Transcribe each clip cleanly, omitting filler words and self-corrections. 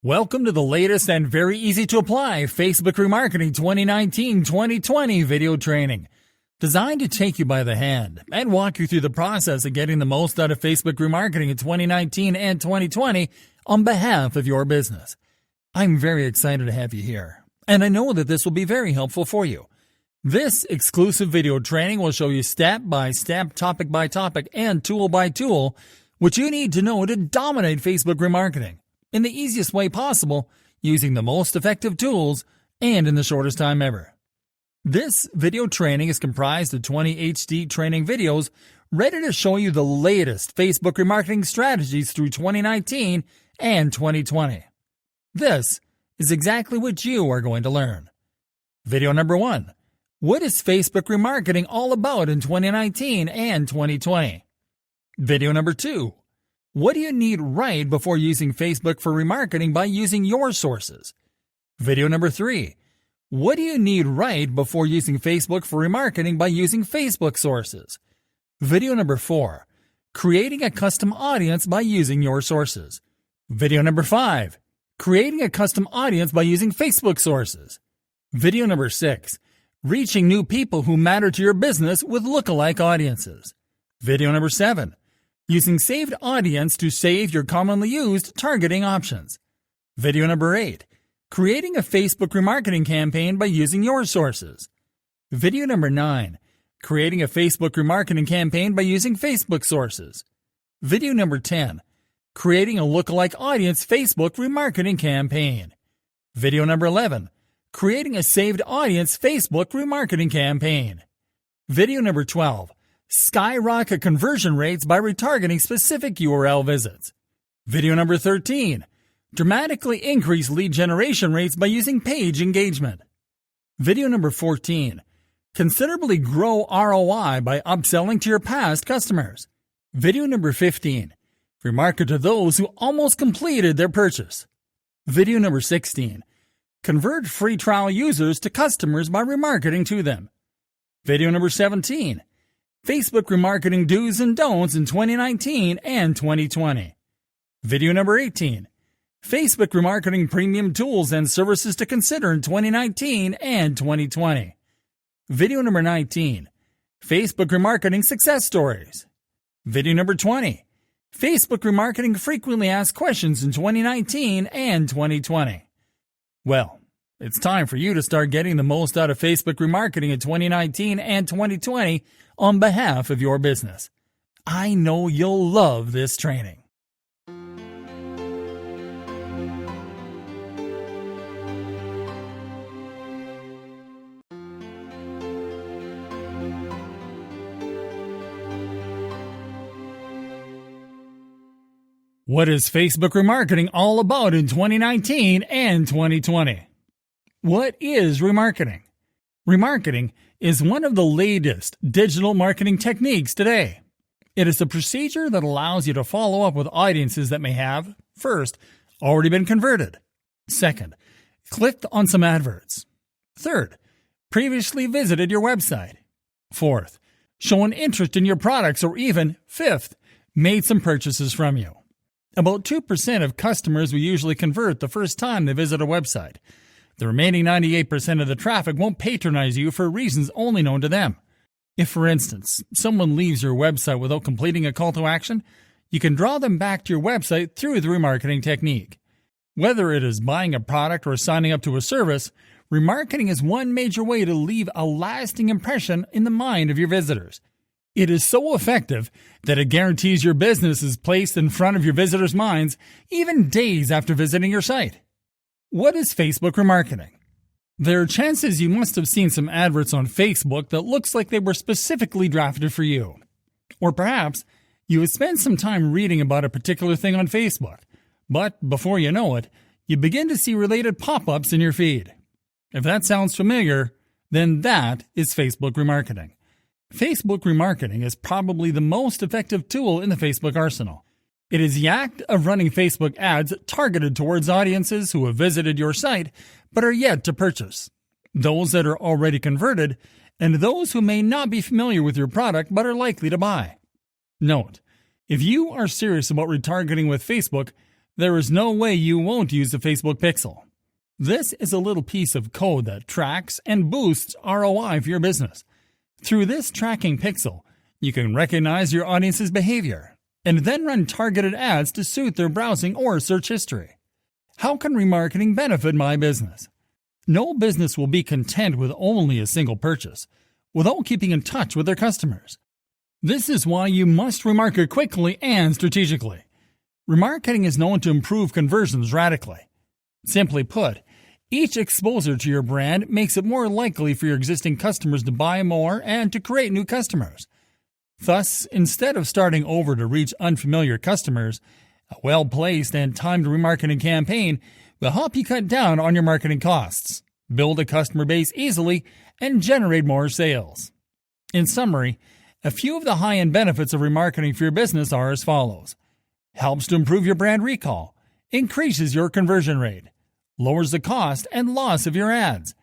Welcome to the latest and very easy to apply Facebook Remarketing 2019-2020 video training, designed to take you by the hand and walk you through the process of getting the most out of Facebook Remarketing in 2019 and 2020 on behalf of your business. I'm very excited to have you here, and I know that this will be very helpful for you. This exclusive video training will show you step by step, topic by topic, and tool by tool what you need to know to dominate Facebook Remarketing in the easiest way possible, using the most effective tools and in the shortest time ever. This video training is comprised of 20 HD training videos ready to show you the latest Facebook remarketing strategies through 2019 and 2020. This is exactly what you are going to learn. Video number 1. What is Facebook remarketing all about in 2019 and 2020? Video number 2. What do you need right before using Facebook for remarketing by using your sources? Video number 3. What do you need right before using Facebook for remarketing by using Facebook sources? Video number 4. Creating a custom audience by using your sources. Video number 5. Creating a custom audience by using Facebook sources. Video number 6. Reaching new people who matter to your business with lookalike audiences. Video number 7. Using saved audience to save your commonly used targeting options. Video number 8. Creating a Facebook remarketing campaign by using your sources. Video number 9. Creating a Facebook remarketing campaign by using Facebook sources. Video number 10. Creating a lookalike audience Facebook remarketing campaign. Video number 11. Creating a saved audience Facebook remarketing campaign. Video number 12. Skyrocket conversion rates by retargeting specific URL visits. Video number 13. Dramatically increase lead generation rates by using page engagement. Video number 14. Considerably grow ROI by upselling to your past customers. Video number 15. Remarket to those who almost completed their purchase. Video number 16. Convert free trial users to customers by remarketing to them. Video number 17. Facebook remarketing do's and don'ts in 2019 and 2020. Video number 18. Facebook remarketing premium tools and services to consider in 2019 and 2020. Video number 19. Facebook remarketing success stories. Video number 20. Facebook remarketing frequently asked questions in 2019 and 2020. Well, it's time for you to start getting the most out of Facebook remarketing in 2019 and 2020 on behalf of your business. I know you'll love this training. What is Facebook remarketing all about in 2019 and 2020? What is remarketing? Remarketing is one of the latest digital marketing techniques today. It is a procedure that allows you to follow up with audiences that may have, first, already been converted. Second, clicked on some adverts. Third, previously visited your website. Fourth, shown interest in your products, or even, fifth, made some purchases from you. About 2% of customers will usually convert the first time they visit a website. The remaining 98% of the traffic won't patronize you for reasons only known to them. If, for instance, someone leaves your website without completing a call to action, you can draw them back to your website through the remarketing technique. Whether it is buying a product or signing up to a service, remarketing is one major way to leave a lasting impression in the mind of your visitors. It is so effective that it guarantees your business is placed in front of your visitors' minds even days after visiting your site. What is Facebook remarketing? There are chances you must have seen some adverts on Facebook that looks like they were specifically drafted for you. Or perhaps you have spent some time reading about a particular thing on Facebook, but before you know it, you begin to see related pop-ups in your feed. If that sounds familiar, then that is Facebook remarketing. Facebook remarketing is probably the most effective tool in the Facebook arsenal. It is the act of running Facebook ads targeted towards audiences who have visited your site but are yet to purchase, those that are already converted, and those who may not be familiar with your product but are likely to buy. Note, if you are serious about retargeting with Facebook, There is no way you won't use the Facebook Pixel. This is a little piece of code that tracks and boosts ROI for your business. Through this tracking pixel, you can recognize your audience's behavior and then run targeted ads to suit their browsing or search history. How can remarketing benefit my business? No business will be content with only a single purchase without keeping in touch with their customers. This is why you must remarket quickly and strategically. Remarketing is known to improve conversions radically. Simply put, each exposure to your brand makes it more likely for your existing customers to buy more and to create new customers. Thus, instead of starting over to reach unfamiliar customers, a well-placed and timed remarketing campaign will help you cut down on your marketing costs, build a customer base easily, and generate more sales. In summary, a few of the high-end benefits of remarketing for your business are as follows. Helps to improve your brand recall, increases your conversion rate, lowers the cost and loss of your ads,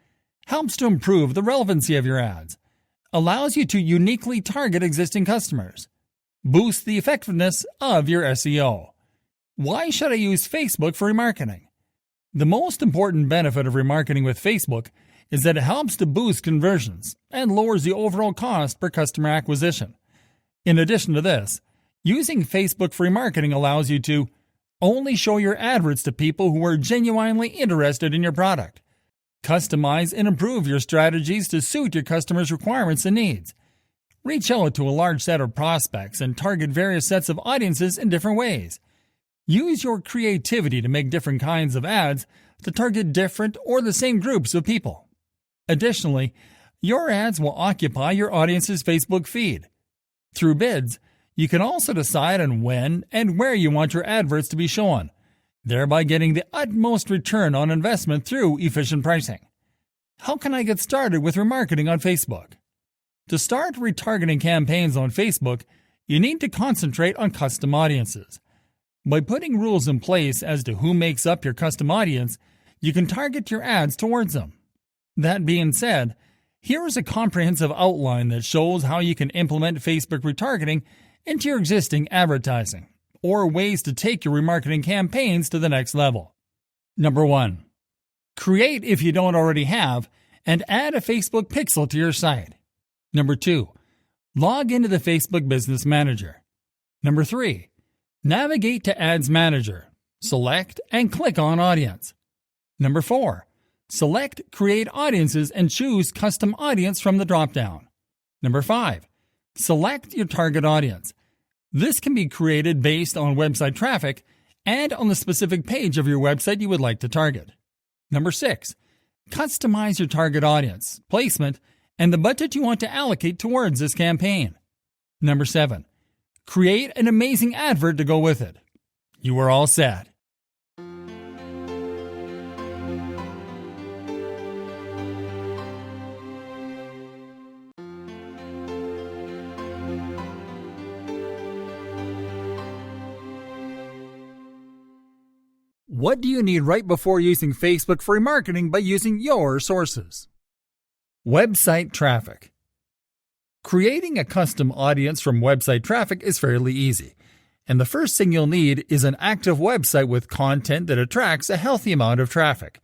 helps to improve the relevancy of your ads, allows you to uniquely target existing customers, boosts the effectiveness of your SEO. Why should I use Facebook for remarketing? The most important benefit of remarketing with Facebook is that it helps to boost conversions and lowers the overall cost per customer acquisition. In addition to this, using Facebook for remarketing allows you to only show your adverts to people who are genuinely interested in your product, customize and improve your strategies to suit your customers' requirements and needs, reach out to a large set of prospects and target various sets of audiences in different ways. Use your creativity to make different kinds of ads to target different or the same groups of people. Additionally, your ads will occupy your audience's Facebook feed. Through bids, you can also decide on when and where you want your adverts to be shown, thereby getting the utmost return on investment through efficient pricing. How can I get started with remarketing on Facebook? To start retargeting campaigns on Facebook, you need to concentrate on custom audiences. By putting rules in place as to who makes up your custom audience, you can target your ads towards them. That being said, here is a comprehensive outline that shows how you can implement Facebook retargeting into your existing advertising, or ways to take your remarketing campaigns to the next level. Number 1. Create, if you don't already have, and add a Facebook pixel to your site. Number 2. Log into the Facebook Business Manager. Number 3. Navigate to Ads Manager. Select and click on Audience. Number 4. Select Create Audiences and choose Custom Audience from the drop-down. Number 5. Select your target audience. This can be created based on website traffic and on the specific page of your website you would like to target. Number 6. Customize your target audience, placement, and the budget you want to allocate towards this campaign. Number 7. Create an amazing advert to go with it. You are all set. What do you need right before using Facebook for remarketing by using your sources? Website traffic. Creating a custom audience from website traffic is fairly easy, and the first thing you'll need is an active website with content that attracts a healthy amount of traffic.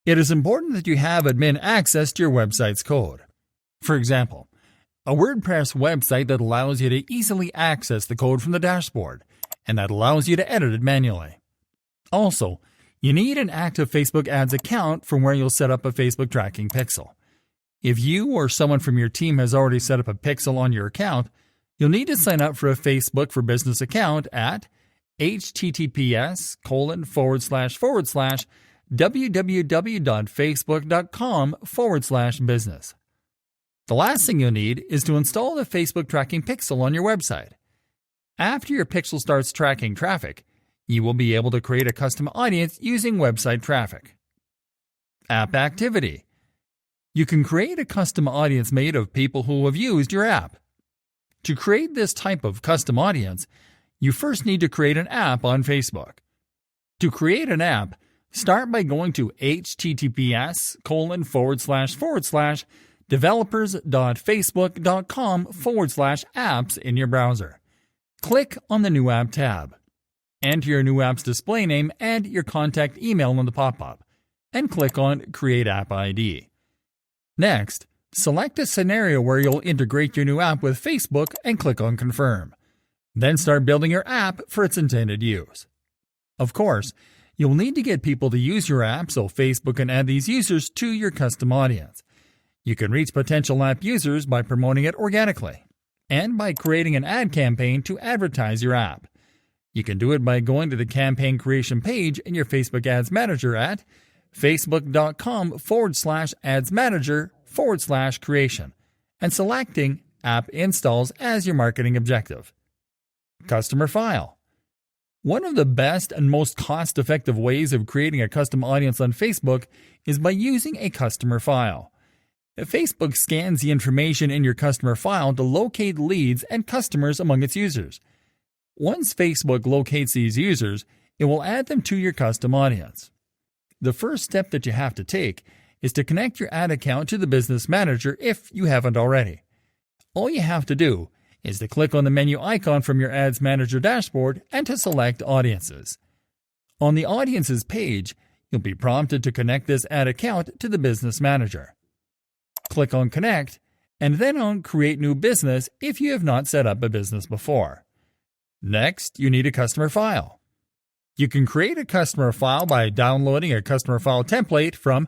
It is important that you have admin access to your website's code. For example, a WordPress website that allows you to easily access the code from the dashboard, and that allows you to edit it manually. Also, you need an active Facebook Ads account from where you'll set up a Facebook tracking pixel. If you or someone from your team has already set up a pixel on your account, you'll need to sign up for a Facebook for Business account at https://www.facebook.com/business. The last thing you'll need is to install the Facebook tracking pixel on your website. After your pixel starts tracking traffic, you will be able to create a custom audience using website traffic. App activity. You can create a custom audience made of people who have used your app. To create this type of custom audience, you first need to create an app on Facebook. To create an app, start by going to https://developers.facebook.com/apps in your browser. Click on the New App tab. enter your new app's display name and your contact email in the pop-up, and click on Create App ID. Next, select a scenario where you'll integrate your new app with Facebook and click on Confirm. Then start building your app for its intended use. Of course, you'll need to get people to use your app so Facebook can add these users to your custom audience. You can reach potential app users by promoting it organically and by creating an ad campaign to advertise your app. You can do it by going to the campaign creation page in your Facebook Ads Manager at facebook.com/adsmanager/creation and selecting App Installs as your marketing objective. Customer File. One of the best and most cost-effective ways of creating a custom audience on Facebook is by using a customer file. Facebook scans the information in your customer file to locate leads and customers among its users. Once Facebook locates these users, it will add them to your custom audience. The first step that you have to take is to connect your ad account to the Business Manager if you haven't already. All you have to do is to click on the menu icon from your Ads Manager dashboard and to select Audiences. On the Audiences page, you'll be prompted to connect this ad account to the Business Manager. Click on Connect, and then on Create New Business if you have not set up a business before. Next, you need a customer file. You can create a customer file by downloading a customer file template from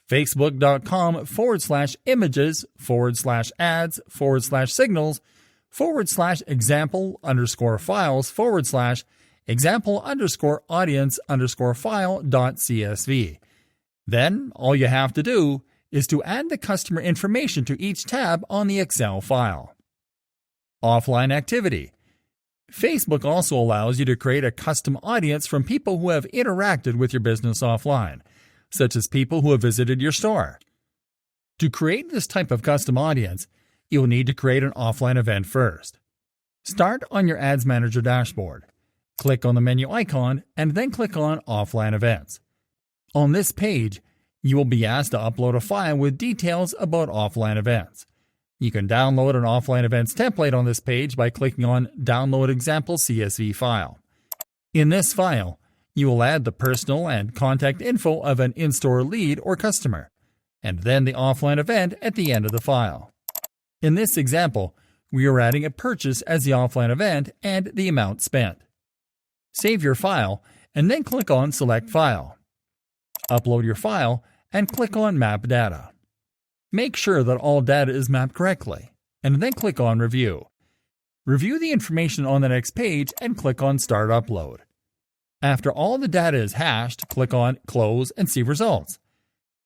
facebook.com/images/signals/example_files/example_audience_file.csv. Then, all you have to do is to add the customer information to each tab on the Excel file. Offline activity. Facebook also allows you to create a custom audience from people who have interacted with your business offline, such as people who have visited your store. To create this type of custom audience, you'll need to create an offline event first. Start on your Ads Manager dashboard. Click on the menu icon and then click on Offline Events. On this page, you will be asked to upload a file with details about offline events. You can download an offline events template on this page by clicking on Download Example CSV File. In this file, you will add the personal and contact info of an in-store lead or customer, and then the offline event at the end of the file. In this example, we are adding a purchase as the offline event and the amount spent. Save your file and then click on Select File. Upload your file and click on Map Data. Make sure that all data is mapped correctly, and then click on Review. Review the information on the next page and click on Start Upload. After all the data is hashed, click on Close and see results.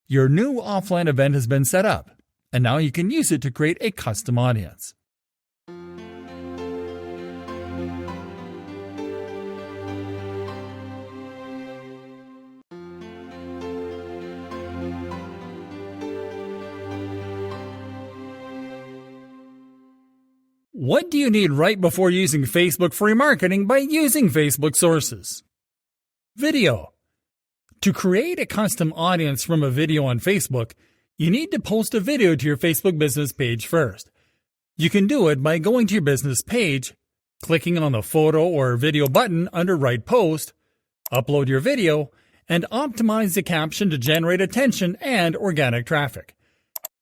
Your new offline event has been set up, and now you can use it to create a custom audience. What do you need right before using Facebook for remarketing by using Facebook sources? Video. To create a custom audience from a video on Facebook, you need to post a video to your Facebook business page first. You can do it by going to your business page, clicking on the photo or video button under Write Post, upload your video, and optimize the caption to generate attention and organic traffic.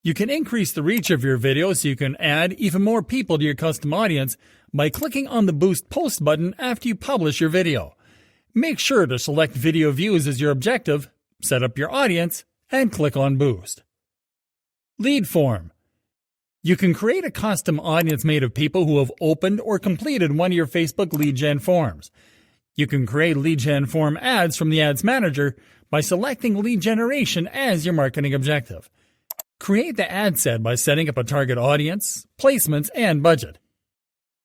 You can increase the reach of your video so you can add even more people to your custom audience by clicking on the Boost Post button after you publish your video. Make sure to select video views as your objective, set up your audience, and click on Boost. Lead form. You can create a custom audience made of people who have opened or completed one of your Facebook lead gen forms. You can create lead gen form ads from the Ads Manager by selecting lead generation as your marketing objective. Create the ad set by setting up a target audience, placements, and budget.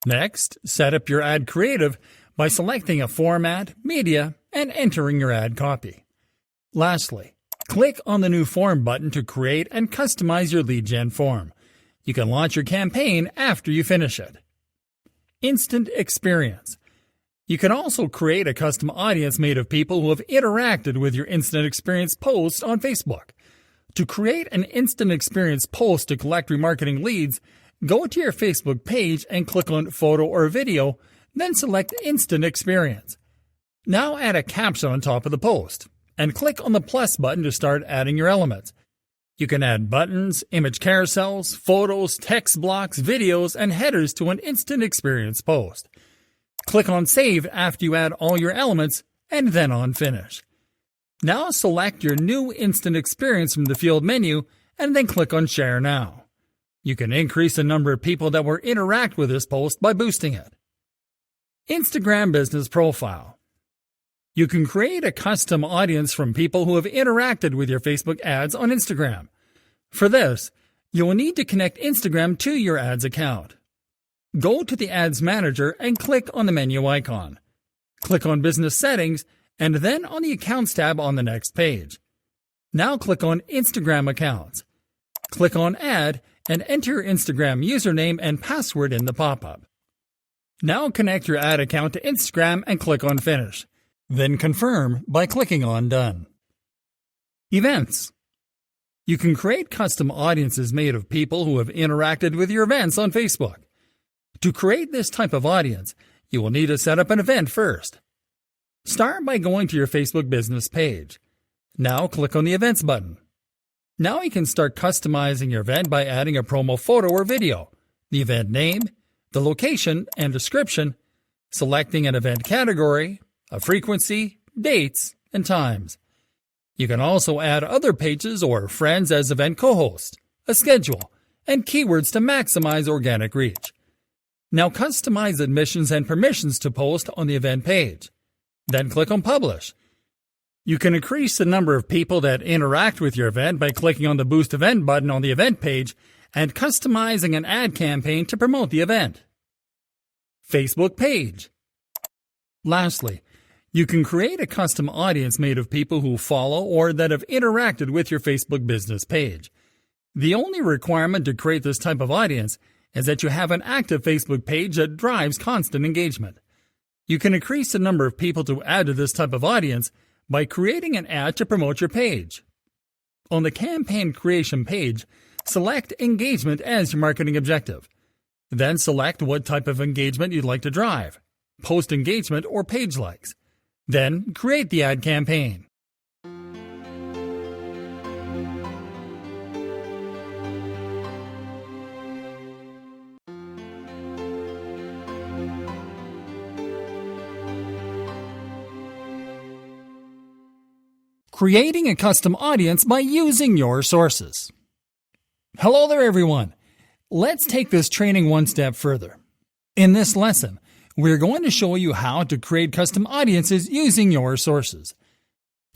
Next, set up your ad creative by selecting a format, media, and entering your ad copy. Lastly, click on the New Form button to create and customize your lead gen form. You can launch your campaign after you finish it. Instant experience. You can also create a custom audience made of people who have interacted with your instant experience post on Facebook. To create an instant experience post to collect remarketing leads, go to your Facebook page and click on Photo or Video, then select Instant Experience. Now add a caption on top of the post, and click on the plus button to start adding your elements. You can add buttons, image carousels, photos, text blocks, videos, and headers to an instant experience post. Click on Save after you add all your elements, and then on Finish. Now select your new instant experience from the field menu, and then click on Share Now. You can increase the number of people that will interact with this post by boosting it. Instagram Business Profile. You can create a custom audience from people who have interacted with your Facebook ads on Instagram. For this, you will need to connect Instagram to your ads account. Go to the Ads Manager and click on the menu icon. Click on Business Settings and then on the Accounts tab on the next page. Now click on Instagram Accounts. Click on Add and enter your Instagram username and password in the pop-up. Now connect your ad account to Instagram and click on Finish. Then confirm by clicking on Done. Events. You can create custom audiences made of people who have interacted with your events on Facebook. To create this type of audience, you will need to set up an event first. Start by going to your Facebook business page. Now click on the Events button. Now you can start customizing your event by adding a promo photo or video, the event name, the location and description, selecting an event category, a frequency, dates, and times. You can also add other pages or friends as event co-hosts, a schedule, and keywords to maximize organic reach. Now customize admissions and permissions to post on the event page. Then click on Publish. You can increase the number of people that interact with your event by clicking on the Boost Event button on the event page and customizing an ad campaign to promote the event. Facebook page. Lastly, you can create a custom audience made of people who follow or that have interacted with your Facebook business page. The only requirement to create this type of audience is that you have an active Facebook page that drives constant engagement. You can increase the number of people to add to this type of audience by creating an ad to promote your page. On the campaign creation page, select engagement as your marketing objective. Then select what type of engagement you'd like to drive, post engagement or page likes. Then create the ad campaign. Creating a custom audience by using your sources. Hello there, everyone. Let's take this training one step further. In this lesson, we're going to show you how to create custom audiences using your sources.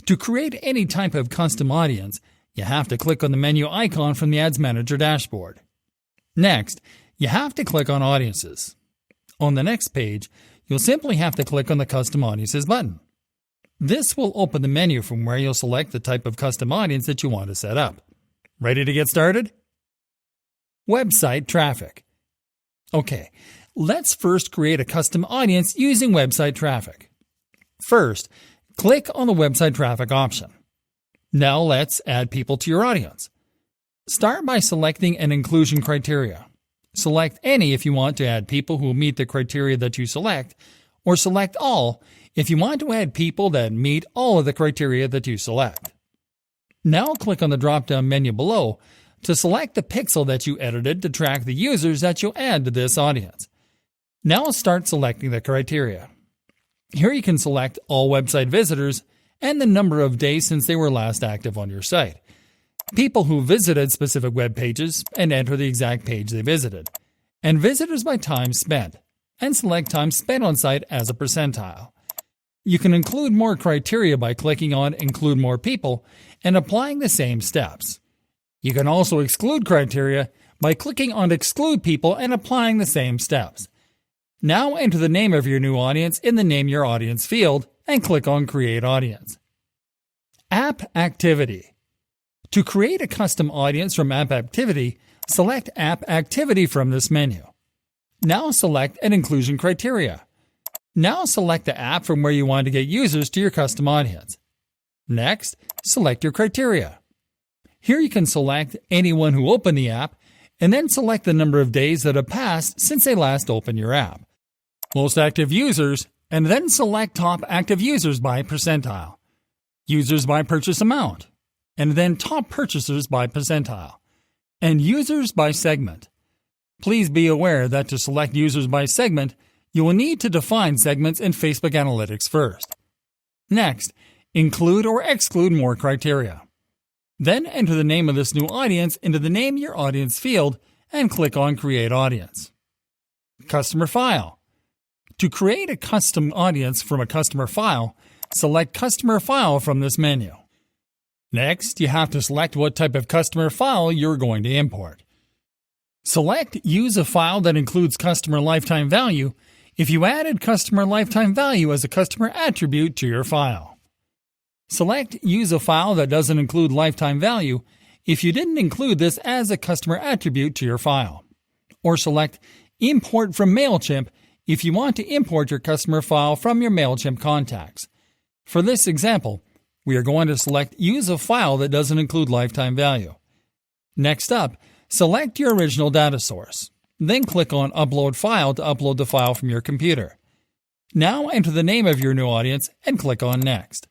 To create any type of custom audience, you have to click on the menu icon from the Ads Manager dashboard. Next, you have to click on Audiences. On the next page, you'll simply have to click on the Custom Audiences button. This will open the menu from where you'll select the type of custom audience that you want to set up. Ready to get started? Website traffic. Okay, let's first create a custom audience using website traffic. First, click on the website traffic option. Now let's add people to your audience. Start by selecting an inclusion criteria. Select any if you want to add people who meet the criteria that you select, or select all if you want to add people that meet all of the criteria that you select. Now click on the drop-down menu below to select the pixel that you edited to track the users that you'll add to this audience. Now start selecting the criteria. Here you can select all website visitors and the number of days since they were last active on your site, people who visited specific web pages and enter the exact page they visited, and visitors by time spent, and select time spent on site as a percentile. You can include more criteria by clicking on Include More People and applying the same steps. You can also exclude criteria by clicking on Exclude People and applying the same steps. Now enter the name of your new audience in the Name Your Audience field and click on Create Audience. App Activity. To create a custom audience from App Activity, select App Activity from this menu. Now select an inclusion criteria. Now select the app from where you want to get users to your custom audience. Next, select your criteria. Here you can select anyone who opened the app and then select the number of days that have passed since they last opened your app, most active users, and then select top active users by percentile, users by purchase amount, and then top purchasers by percentile, and users by segment. Please be aware that to select users by segment, you will need to define segments in Facebook Analytics first. Next, include or exclude more criteria. Then enter the name of this new audience into the Name Your Audience field and click on Create Audience. Customer File. To create a custom audience from a customer file, select Customer File from this menu. Next, you have to select what type of customer file you're going to import. Select Use a file that includes customer lifetime value if you added customer lifetime value as a customer attribute to your file. Select Use a file that doesn't include lifetime value if you didn't include this as a customer attribute to your file. Or select Import from MailChimp if you want to import your customer file from your MailChimp contacts. For this example, we are going to select Use a file that doesn't include lifetime value. Next up, select your original data source. Then click on Upload File to upload the file from your computer. Now enter the name of your new audience and click on Next.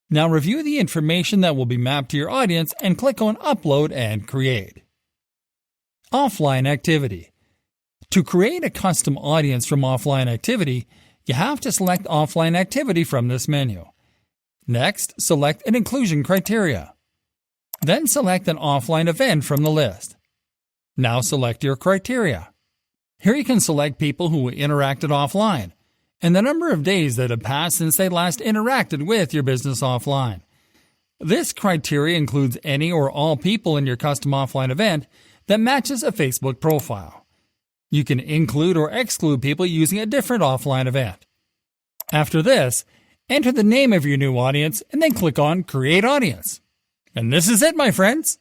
Now review the information that will be mapped to your audience and click on Upload and Create. Offline Activity. To create a custom audience from offline activity, you have to select Offline Activity from this menu. Next, select an inclusion criteria. Then select an offline event from the list. Now select your criteria. Here you can select people who interacted offline and the number of days that have passed since they last interacted with your business offline. This criteria includes any or all people in your custom offline event that matches a Facebook profile. You can include or exclude people using a different offline event. After this, enter the name of your new audience and then click on Create Audience. And this is it, my friends.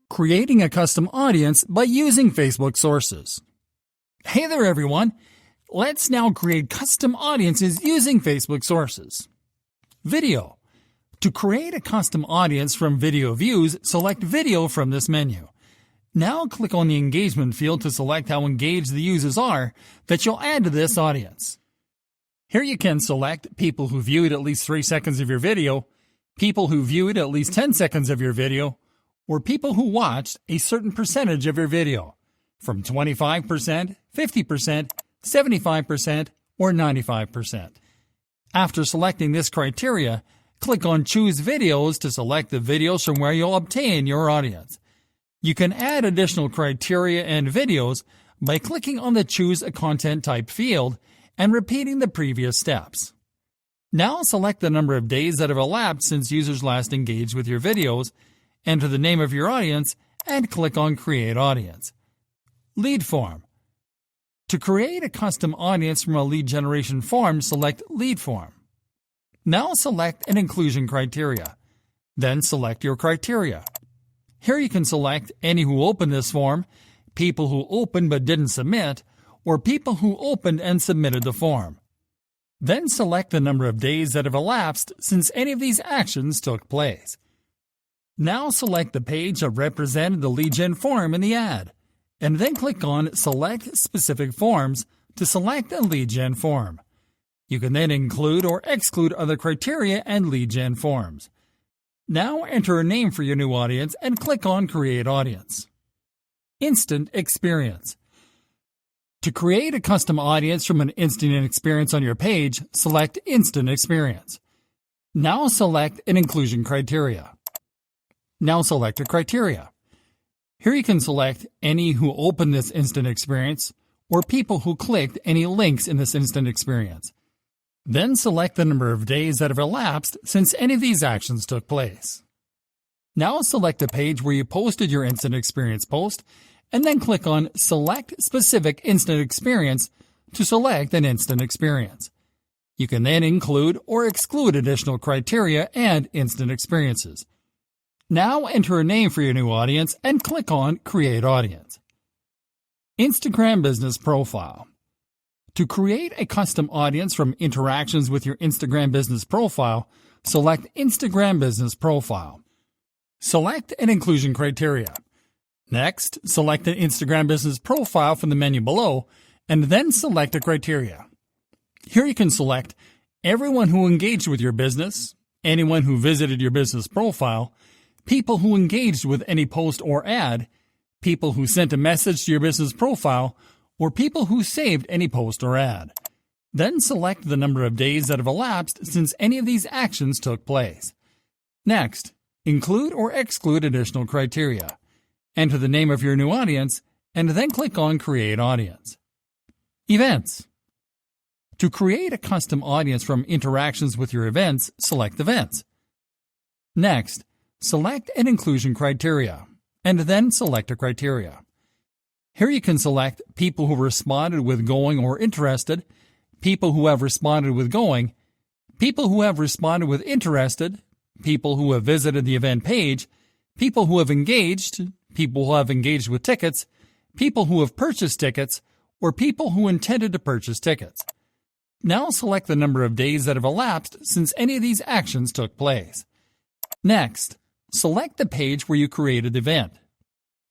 Creating a custom audience by using Facebook sources. Hey there, everyone. Let's now create custom audiences using Facebook sources. Video. To create a custom audience from video views, select Video from this menu. Now click on the engagement field to select how engaged the users are that you'll add to this audience. Here you can select people who viewed at least 3 seconds of your video, people who viewed at least 10 seconds of your video, or people who watched a certain percentage of your video, from 25%, 50%, 75%, or 95%. After selecting this criteria, click on Choose Videos to select the videos from where you'll obtain your audience. You can add additional criteria and videos by clicking on the Choose a Content Type field and repeating the previous steps. Now select the number of days that have elapsed since users last engaged with your videos, enter the name of your audience, and click on Create Audience. Lead Form. To create a custom audience from a lead generation form, select Lead Form. Now select an inclusion criteria. Then select your criteria. Here you can select any who opened this form, people who opened but didn't submit, or people who opened and submitted the form. Then select the number of days that have elapsed since any of these actions took place. Now select the page that represented the lead gen form in the ad, and then click on Select Specific Forms to select a lead gen form. You can then include or exclude other criteria and lead gen forms. Now enter a name for your new audience and click on Create Audience. Instant Experience. To create a custom audience from an instant experience on your page, select Instant Experience. Now select an inclusion criteria. Now select a criteria. Here you can select any who opened this instant experience or people who clicked any links in this instant experience. Then select the number of days that have elapsed since any of these actions took place. Now select the page where you posted your instant experience post and then click on Select Specific Instant Experience to select an instant experience. You can then include or exclude additional criteria and instant experiences. Now enter a name for your new audience and click on Create Audience. Instagram Business Profile. To create a custom audience from interactions with your Instagram business profile, select Instagram Business Profile. Select an inclusion criteria. Next, select an Instagram business profile from the menu below, and then select a criteria. Here you can select everyone who engaged with your business, anyone who visited your business profile, people who engaged with any post or ad, people who sent a message to your business profile, or people who saved any post or ad. Then select the number of days that have elapsed since any of these actions took place. Next, include or exclude additional criteria. Enter the name of your new audience, and then click on Create Audience. Events. To create a custom audience from interactions with your events, select Events. Next, select an inclusion criteria, and then select a criteria. Here you can select people who responded with going or interested, people who have responded with going, people who have responded with interested, people who have visited the event page, people who have engaged with tickets, people who have purchased tickets, or people who intended to purchase tickets. Now select the number of days that have elapsed since any of these actions took place. Next, select the page where you created the event,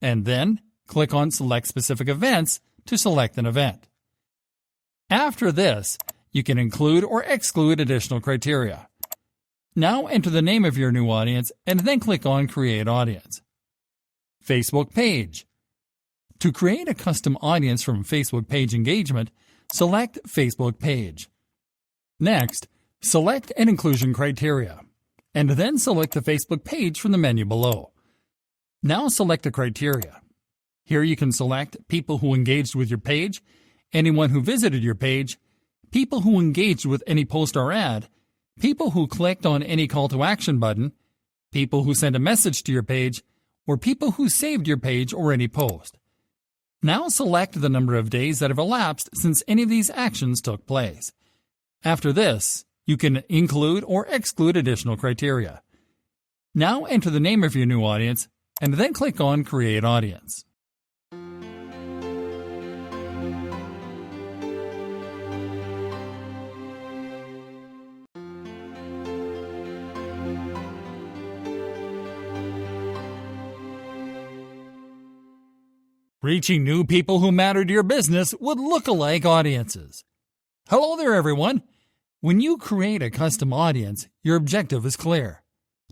and then click on Select Specific Events to select an event. After this, you can include or exclude additional criteria. Now enter the name of your new audience and then click on Create Audience. Facebook Page. To create a custom audience from Facebook page engagement, select Facebook Page. Next, select an inclusion criteria, and then select the Facebook page from the menu below. Now select a criteria. Here you can select people who engaged with your page, anyone who visited your page, people who engaged with any post or ad, people who clicked on any call to action button, people who sent a message to your page, or people who saved your page or any post. Now select the number of days that have elapsed since any of these actions took place. After this, you can include or exclude additional criteria. Now enter the name of your new audience and then click on Create Audience. Reaching new people who matter to your business with lookalike audiences. Hello there, everyone. When you create a custom audience, your objective is clear: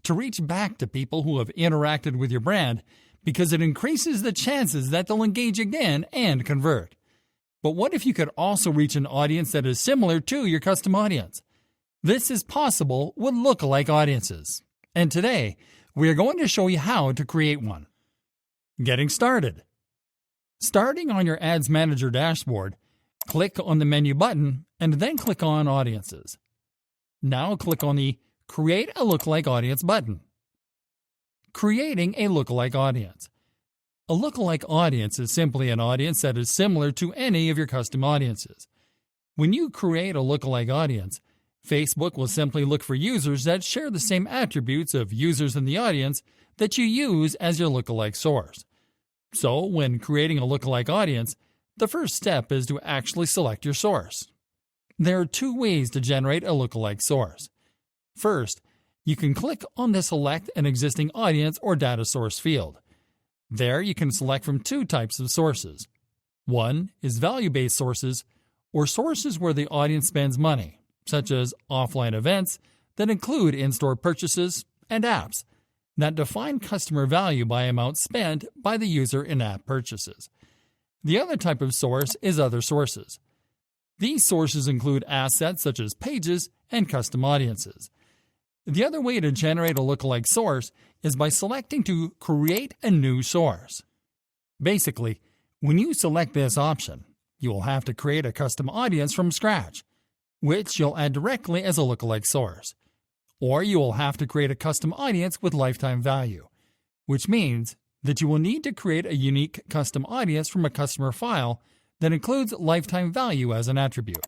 to reach back to people who have interacted with your brand, because it increases the chances that they'll engage again and convert. But what if you could also reach an audience that is similar to your custom audience? This is possible with lookalike audiences. And today, we are going to show you how to create one. Getting started. Starting on your Ads Manager dashboard, click on the menu button and then click on Audiences. Now click on the Create a Lookalike Audience button. Creating a lookalike audience. A lookalike audience is simply an audience that is similar to any of your custom audiences. When you create a lookalike audience, Facebook will simply look for users that share the same attributes of users in the audience that you use as your lookalike source. So, when creating a lookalike audience, the first step is to actually select your source. There are two ways to generate a lookalike source. First, you can click on the Select an Existing Audience or Data Source field. There you can select from two types of sources. One is value-based sources, or sources where the audience spends money, such as offline events that include in-store purchases and apps that define customer value by amount spent by the user in app purchases. The other type of source is other sources. These sources include assets such as pages and custom audiences. The other way to generate a lookalike source is by selecting to create a new source. Basically, when you select this option, you will have to create a custom audience from scratch, which you'll add directly as a lookalike source. Or you will have to create a custom audience with lifetime value, which means that you will need to create a unique custom audience from a customer file that includes lifetime value as an attribute.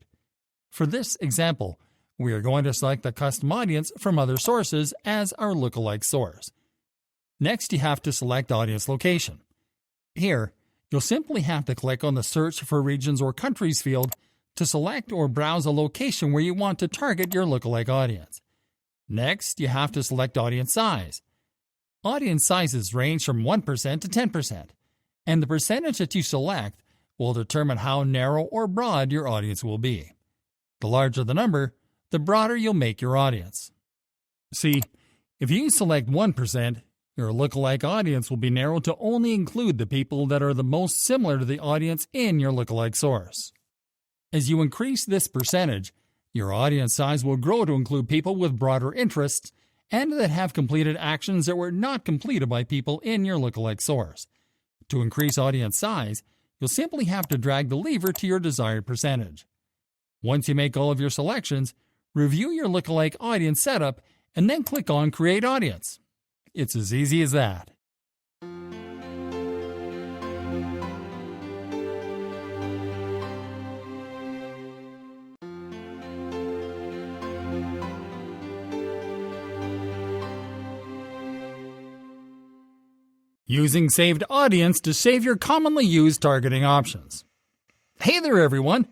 For this example, we are going to select the custom audience from other sources as our lookalike source. Next, you have to select audience location. Here, you'll simply have to click on the Search for Regions or Countries field to select or browse a location where you want to target your lookalike audience. Next, you have to select audience size. Audience sizes range from 1% to 10%, and the percentage that you select will determine how narrow or broad your audience will be. The larger the number, the broader you'll make your audience. See, if you select 1%, your lookalike audience will be narrowed to only include the people that are the most similar to the audience in your lookalike source. As you increase this percentage, your audience size will grow to include people with broader interests and that have completed actions that were not completed by people in your lookalike source. To increase audience size, you'll simply have to drag the lever to your desired percentage. Once you make all of your selections, review your lookalike audience setup and then click on Create Audience. It's as easy as that. Using saved audience to save your commonly used targeting options. Hey there, everyone!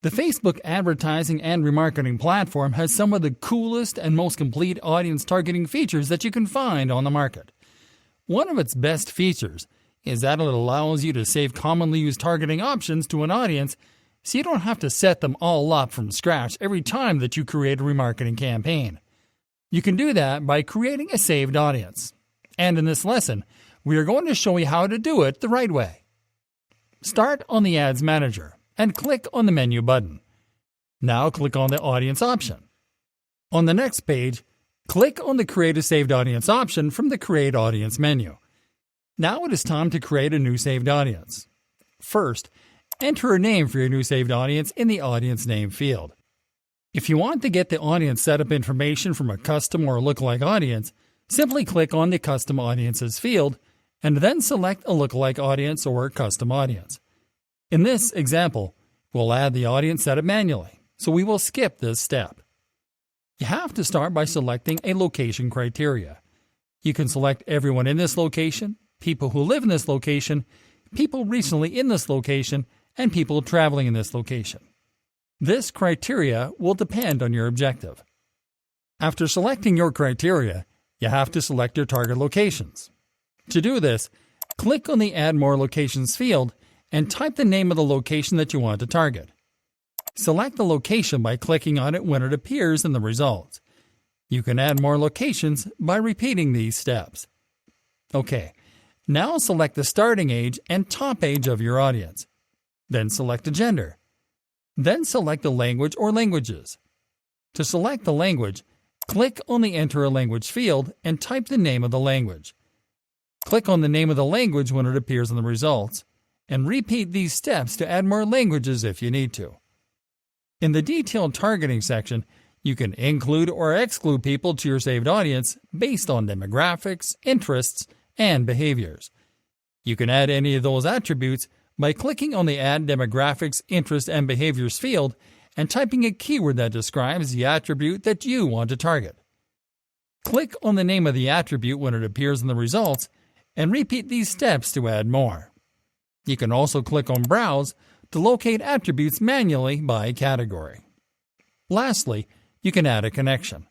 The Facebook advertising and remarketing platform has some of the coolest and most complete audience targeting features that you can find on the market. One of its best features is that it allows you to save commonly used targeting options to an audience so you don't have to set them all up from scratch every time that you create a remarketing campaign. You can do that by creating a saved audience. And in this lesson, we are going to show you how to do it the right way. Start on the Ads Manager and click on the Menu button. Now click on the Audience option. On the next page, click on the Create a Saved Audience option from the Create Audience menu. Now it is time to create a new saved audience. First, enter a name for your new saved audience in the Audience Name field. If you want to get the audience setup information from a custom or lookalike audience, simply click on the Custom Audiences field and then select a lookalike audience or custom audience. In this example, we'll add the audience setup manually, so we will skip this step. You have to start by selecting a location criteria. You can select everyone in this location, people who live in this location, people recently in this location, and people traveling in this location. This criteria will depend on your objective. After selecting your criteria, you have to select your target locations. To do this, click on the Add More Locations field and type the name of the location that you want to target. Select the location by clicking on it when it appears in the results. You can add more locations by repeating these steps. Okay, now select the starting age and top age of your audience. Then select a gender. Then select a language or languages. To select the language, click on the Enter a Language field and type the name of the language. Click on the name of the language when it appears in the results, and repeat these steps to add more languages if you need to. In the Detailed Targeting section, you can include or exclude people to your saved audience based on demographics, interests, and behaviors. You can add any of those attributes by clicking on the Add Demographics, Interests, and Behaviors field and typing a keyword that describes the attribute that you want to target. Click on the name of the attribute when it appears in the results and repeat these steps to add more. You can also click on Browse to locate attributes manually by category. Lastly, you can add a connection.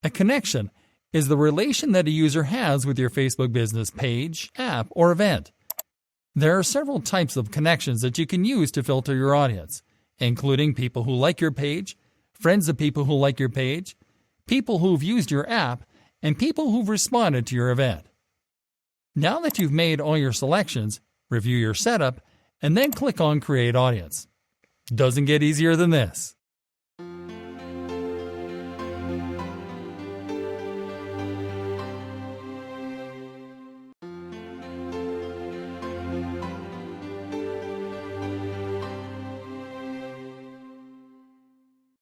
A connection is the relation that a user has with your Facebook business page, app, or event. There are several types of connections that you can use to filter your audience, including people who like your page, friends of people who like your page, people who've used your app, and people who've responded to your event. Now that you've made all your selections, review your setup, and then click on Create Audience. Doesn't get easier than this.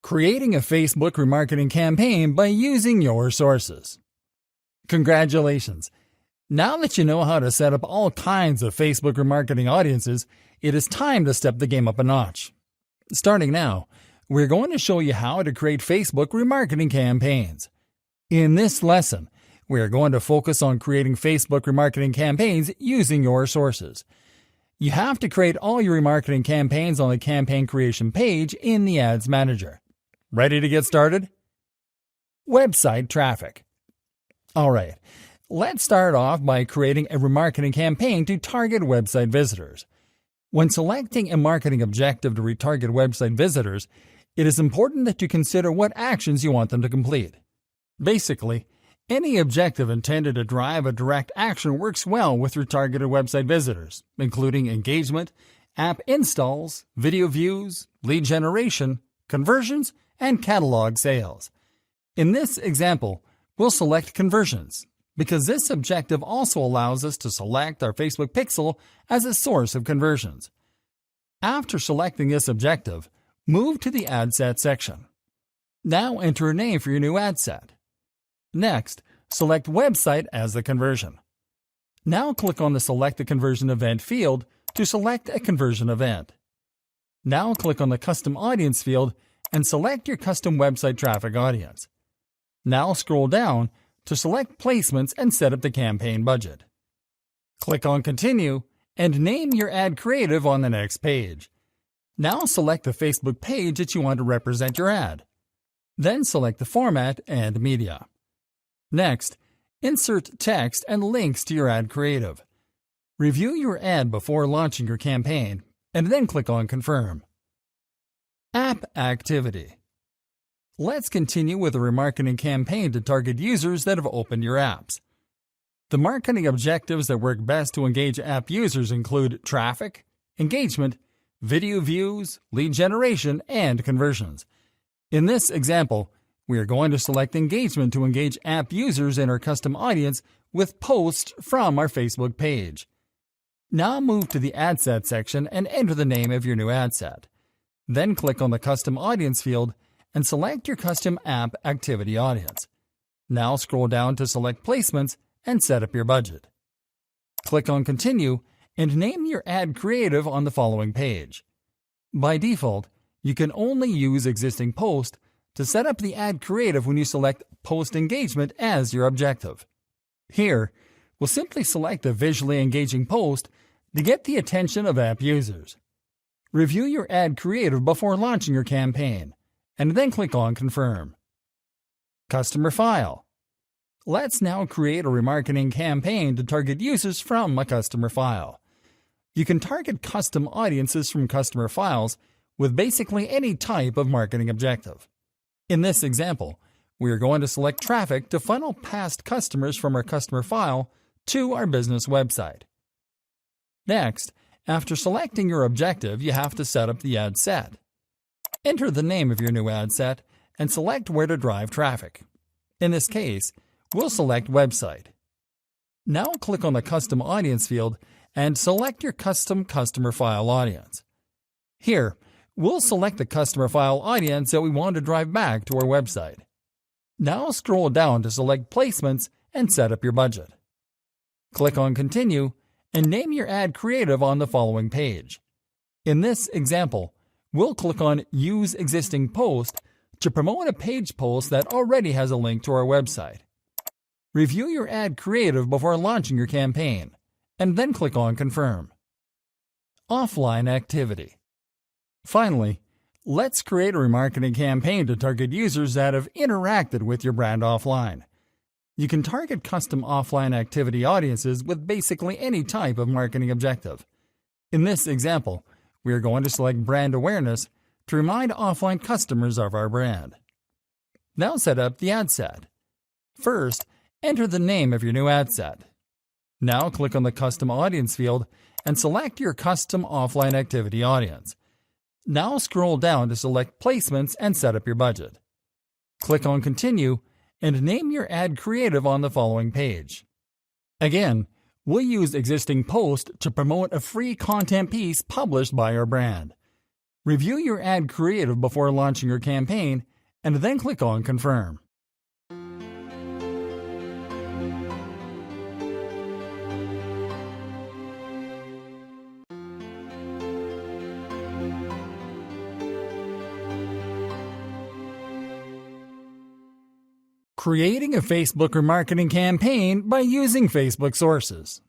Creating a Facebook remarketing campaign by using your sources. Congratulations! Now that you know how to set up all kinds of Facebook remarketing audiences, it is time to step the game up a notch. Starting now, we're going to show you how to create Facebook remarketing campaigns. In this lesson, we are going to focus on creating Facebook remarketing campaigns using your sources. You have to create all your remarketing campaigns on the campaign creation page in the Ads Manager. Ready to get started? Website traffic. All right, let's start off by creating a remarketing campaign to target website visitors. When selecting a marketing objective to retarget website visitors, it is important that you consider what actions you want them to complete. Basically, any objective intended to drive a direct action works well with retargeted website visitors, including engagement, app installs, video views, lead generation, conversions, and catalog sales. In this example, we'll select conversions, because this objective also allows us to select our Facebook pixel as a source of conversions. After selecting this objective, move to the ad set section. Now enter a name for your new ad set. Next, select Website as the conversion. Now click on the Select a Conversion Event field to select a conversion event. Now click on the Custom Audience field and select your custom website traffic audience. Now scroll down to select placements and set up the campaign budget. Click on Continue and name your ad creative on the next page. Now select the Facebook page that you want to represent your ad. Then select the format and media. Next, insert text and links to your ad creative. Review your ad before launching your campaign, and then click on Confirm. App activity. Let's continue with a remarketing campaign to target users that have opened your apps. The marketing objectives that work best to engage app users include traffic, engagement, video views, lead generation, and conversions. In this example, we are going to select engagement to engage app users in our custom audience with posts from our Facebook page. Now move to the ad set section and enter the name of your new ad set. Then click on the Custom Audience field and select your custom app activity audience. Now scroll down to select placements and set up your budget. Click on Continue and name your ad creative on the following page. By default, you can only use existing post to set up the ad creative when you select Post Engagement as your objective. Here, we'll simply select a visually engaging post to get the attention of app users. Review your ad creative before launching your campaign, and then click on Confirm. Customer file. Let's now create a remarketing campaign to target users from a customer file. You can target custom audiences from customer files with basically any type of marketing objective. In this example, we are going to select traffic to funnel past customers from our customer file to our business website. Next, after selecting your objective, you have to set up the ad set. Enter the name of your new ad set and select where to drive traffic. In this case, we'll select Website. Now click on the Custom Audience field and select your custom customer file audience. Here, we'll select the customer file audience that we want to drive back to our website. Now scroll down to select Placements and set up your budget. Click on Continue and name your ad creative on the following page. In this example, we'll click on Use Existing Post to promote a page post that already has a link to our website. Review your ad creative before launching your campaign, and then click on Confirm. Offline activity. Finally, let's create a remarketing campaign to target users that have interacted with your brand offline. You can target custom offline activity audiences with basically any type of marketing objective. In this example, we are going to select brand awareness to remind offline customers of our brand. Now set up the ad set. First, enter the name of your new ad set. Now click on the Custom Audience field and select your custom offline activity audience. Now scroll down to select Placements and set up your budget. Click on Continue and name your ad creative on the following page. Again, we'll use existing post to promote a free content piece published by our brand. Review your ad creative before launching your campaign and then click on Confirm. Creating a Facebook remarketing campaign by using Facebook sources.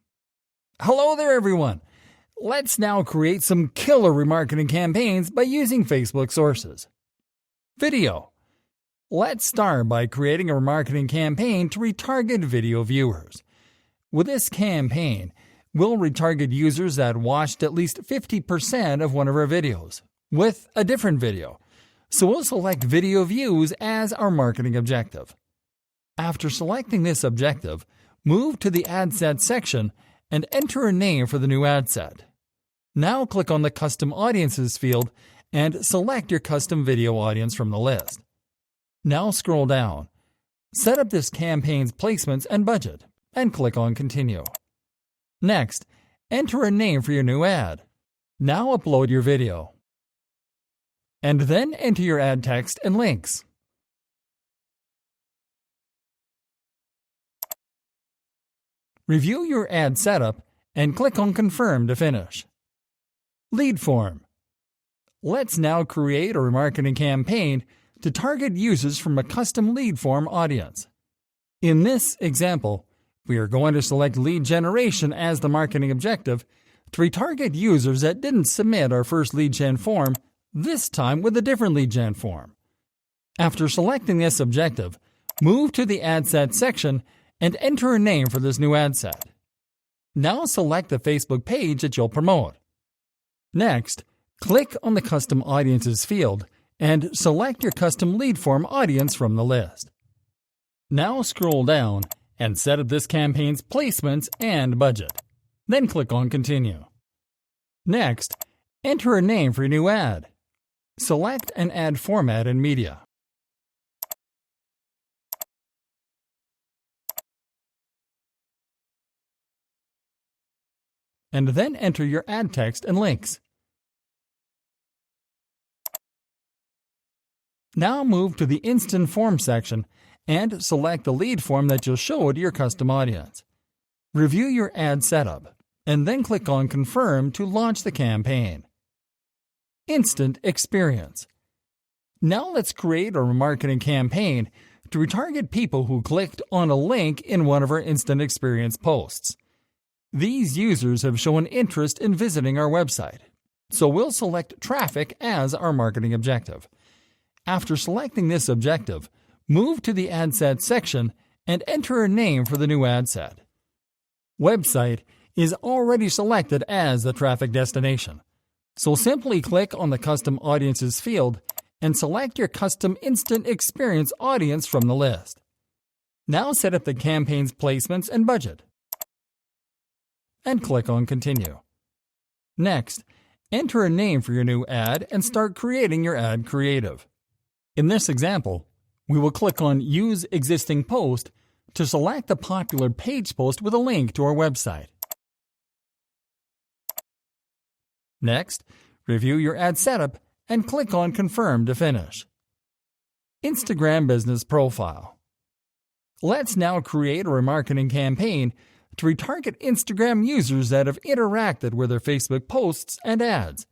Hello there, everyone. Let's now create some killer remarketing campaigns by using Facebook sources. Video. Let's start by creating a remarketing campaign to retarget video viewers. With this campaign, we'll retarget users that watched at least 50% of one of our videos with a different video. So we'll select video views as our marketing objective. After selecting this objective, move to the ad set section and enter a name for the new ad set. Now click on the Custom Audiences field and select your custom video audience from the list. Now scroll down. Set up this campaign's placements and budget and click on Continue. Next, enter a name for your new ad. Now upload your video. And then enter your ad text and links. Review your ad setup and click on Confirm to finish. Lead form. Let's now create a remarketing campaign to target users from a custom lead form audience. In this example, we are going to select lead generation as the marketing objective to retarget users that didn't submit our first lead gen form, this time with a different lead gen form. After selecting this objective, move to the ad set section and enter a name for this new ad set. Now select the Facebook page that you'll promote. Next, click on the Custom Audiences field and select your custom lead form audience from the list. Now scroll down and set up this campaign's placements and budget. Then click on Continue. Next, enter a name for your new ad. Select an ad format and media. And then enter your ad text and links. Now move to the Instant Form section and select the lead form that you'll show to your custom audience. Review your ad setup, and then click on Confirm to launch the campaign. Instant Experience. Now let's create a remarketing campaign to retarget people who clicked on a link in one of our Instant Experience posts. These users have shown interest in visiting our website, so we'll select traffic as our marketing objective. After selecting this objective, move to the ad set section and enter a name for the new ad set. Website is already selected as the traffic destination, so simply click on the Custom Audiences field and select your custom Instant Experience audience from the list. Now set up the campaign's placements and budget, and click on Continue. Next, enter a name for your new ad and start creating your ad creative. In this example, we will click on Use Existing Post to select the popular page post with a link to our website. Next, review your ad setup and click on Confirm to finish. Instagram Business Profile. Let's now create a remarketing campaign to retarget Instagram users that have interacted with their Facebook posts and ads.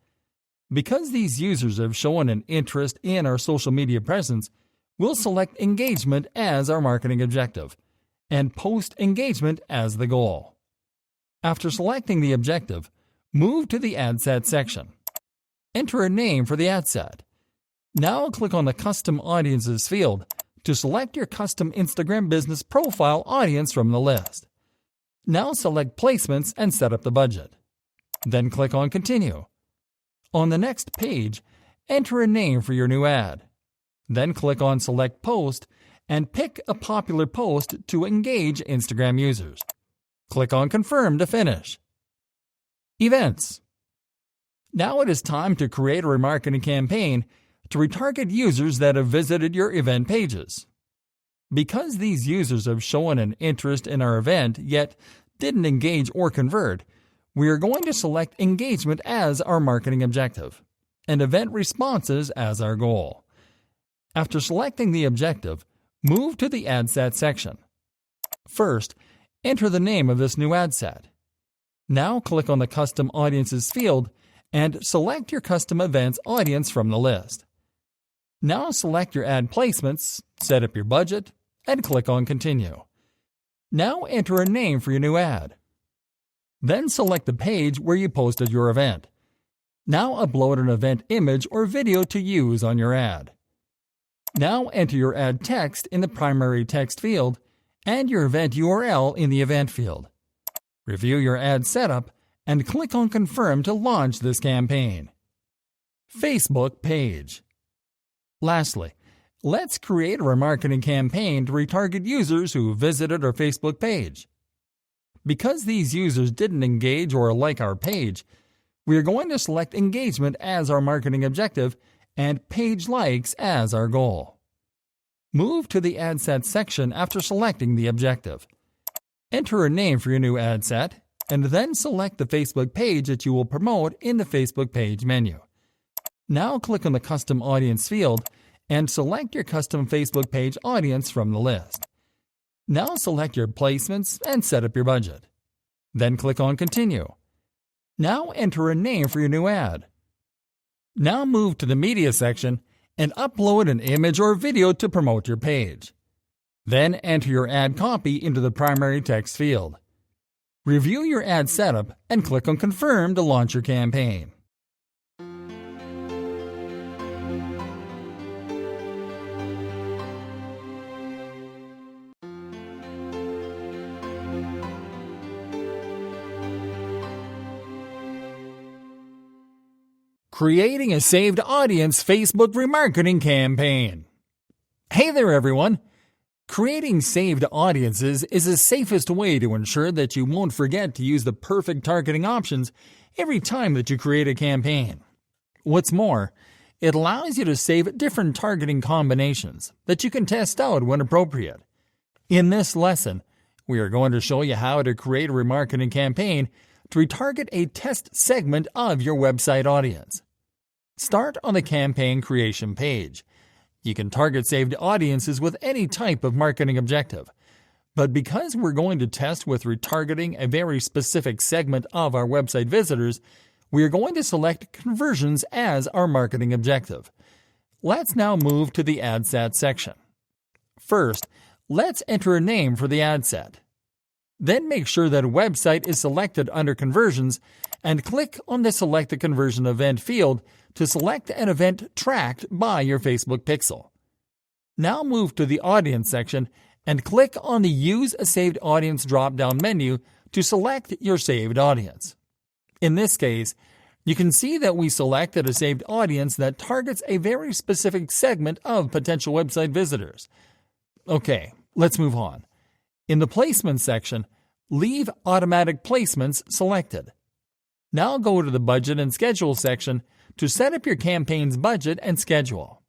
Because these users have shown an interest in our social media presence, we'll select engagement as our marketing objective and post engagement as the goal. After selecting the objective, move to the ad set section. Enter a name for the ad set. Now click on the Custom Audiences field to select your custom Instagram Business Profile audience from the list. Now select Placements and set up the budget. Then click on Continue. On the next page, enter a name for your new ad. Then click on Select Post and pick a popular post to engage Instagram users. Click on Confirm to finish. Events. Now it is time to create a remarketing campaign to retarget users that have visited your event pages. Because these users have shown an interest in our event yet didn't engage or convert, we are going to select engagement as our marketing objective and event responses as our goal. After selecting the objective, move to the ad set section. First, enter the name of this new ad set. Now click on the Custom Audiences field and select your custom events audience from the list. Now select your ad placements, set up your budget, and click on Continue. Now enter a name for your new ad. Then select the page where you posted your event. Now upload an event image or video to use on your ad. Now enter your ad text in the primary text field and your event URL in the event field. Review your ad setup and click on Confirm to launch this campaign. Facebook page. Lastly, let's create a remarketing campaign to retarget users who visited our Facebook page. Because these users didn't engage or like our page, we are going to select engagement as our marketing objective and page likes as our goal. Move to the ad set section after selecting the objective. Enter a name for your new ad set, and then select the Facebook page that you will promote in the Facebook page menu. Now click on the Custom Audience field and select your custom Facebook page audience from the list. Now select your placements and set up your budget. Then click on Continue. Now enter a name for your new ad. Now move to the Media section and upload an image or video to promote your page. Then enter your ad copy into the primary text field. Review your ad setup and click on Confirm to launch your campaign. Creating a saved audience Facebook remarketing campaign. Hey there, everyone! Creating saved audiences is the safest way to ensure that you won't forget to use the perfect targeting options every time that you create a campaign. What's more, it allows you to save different targeting combinations that you can test out when appropriate. In this lesson, we are going to show you how to create a remarketing campaign to retarget a test segment of your website audience. Start on the campaign creation page. You can target saved audiences with any type of marketing objective. But because we're going to test with retargeting a very specific segment of our website visitors, we are going to select conversions as our marketing objective. Let's now move to the ad set section. First, let's enter a name for the ad set. Then make sure that website is selected under Conversions and click on the Select the Conversion Event field to select an event tracked by your Facebook pixel. Now move to the Audience section and click on the Use a Saved Audience drop-down menu to select your saved audience. In this case, you can see that we selected a saved audience that targets a very specific segment of potential website visitors. Okay, let's move on. In the Placements section, leave Automatic Placements selected. Now go to the Budget and Schedule section to set up your campaign's budget and schedule.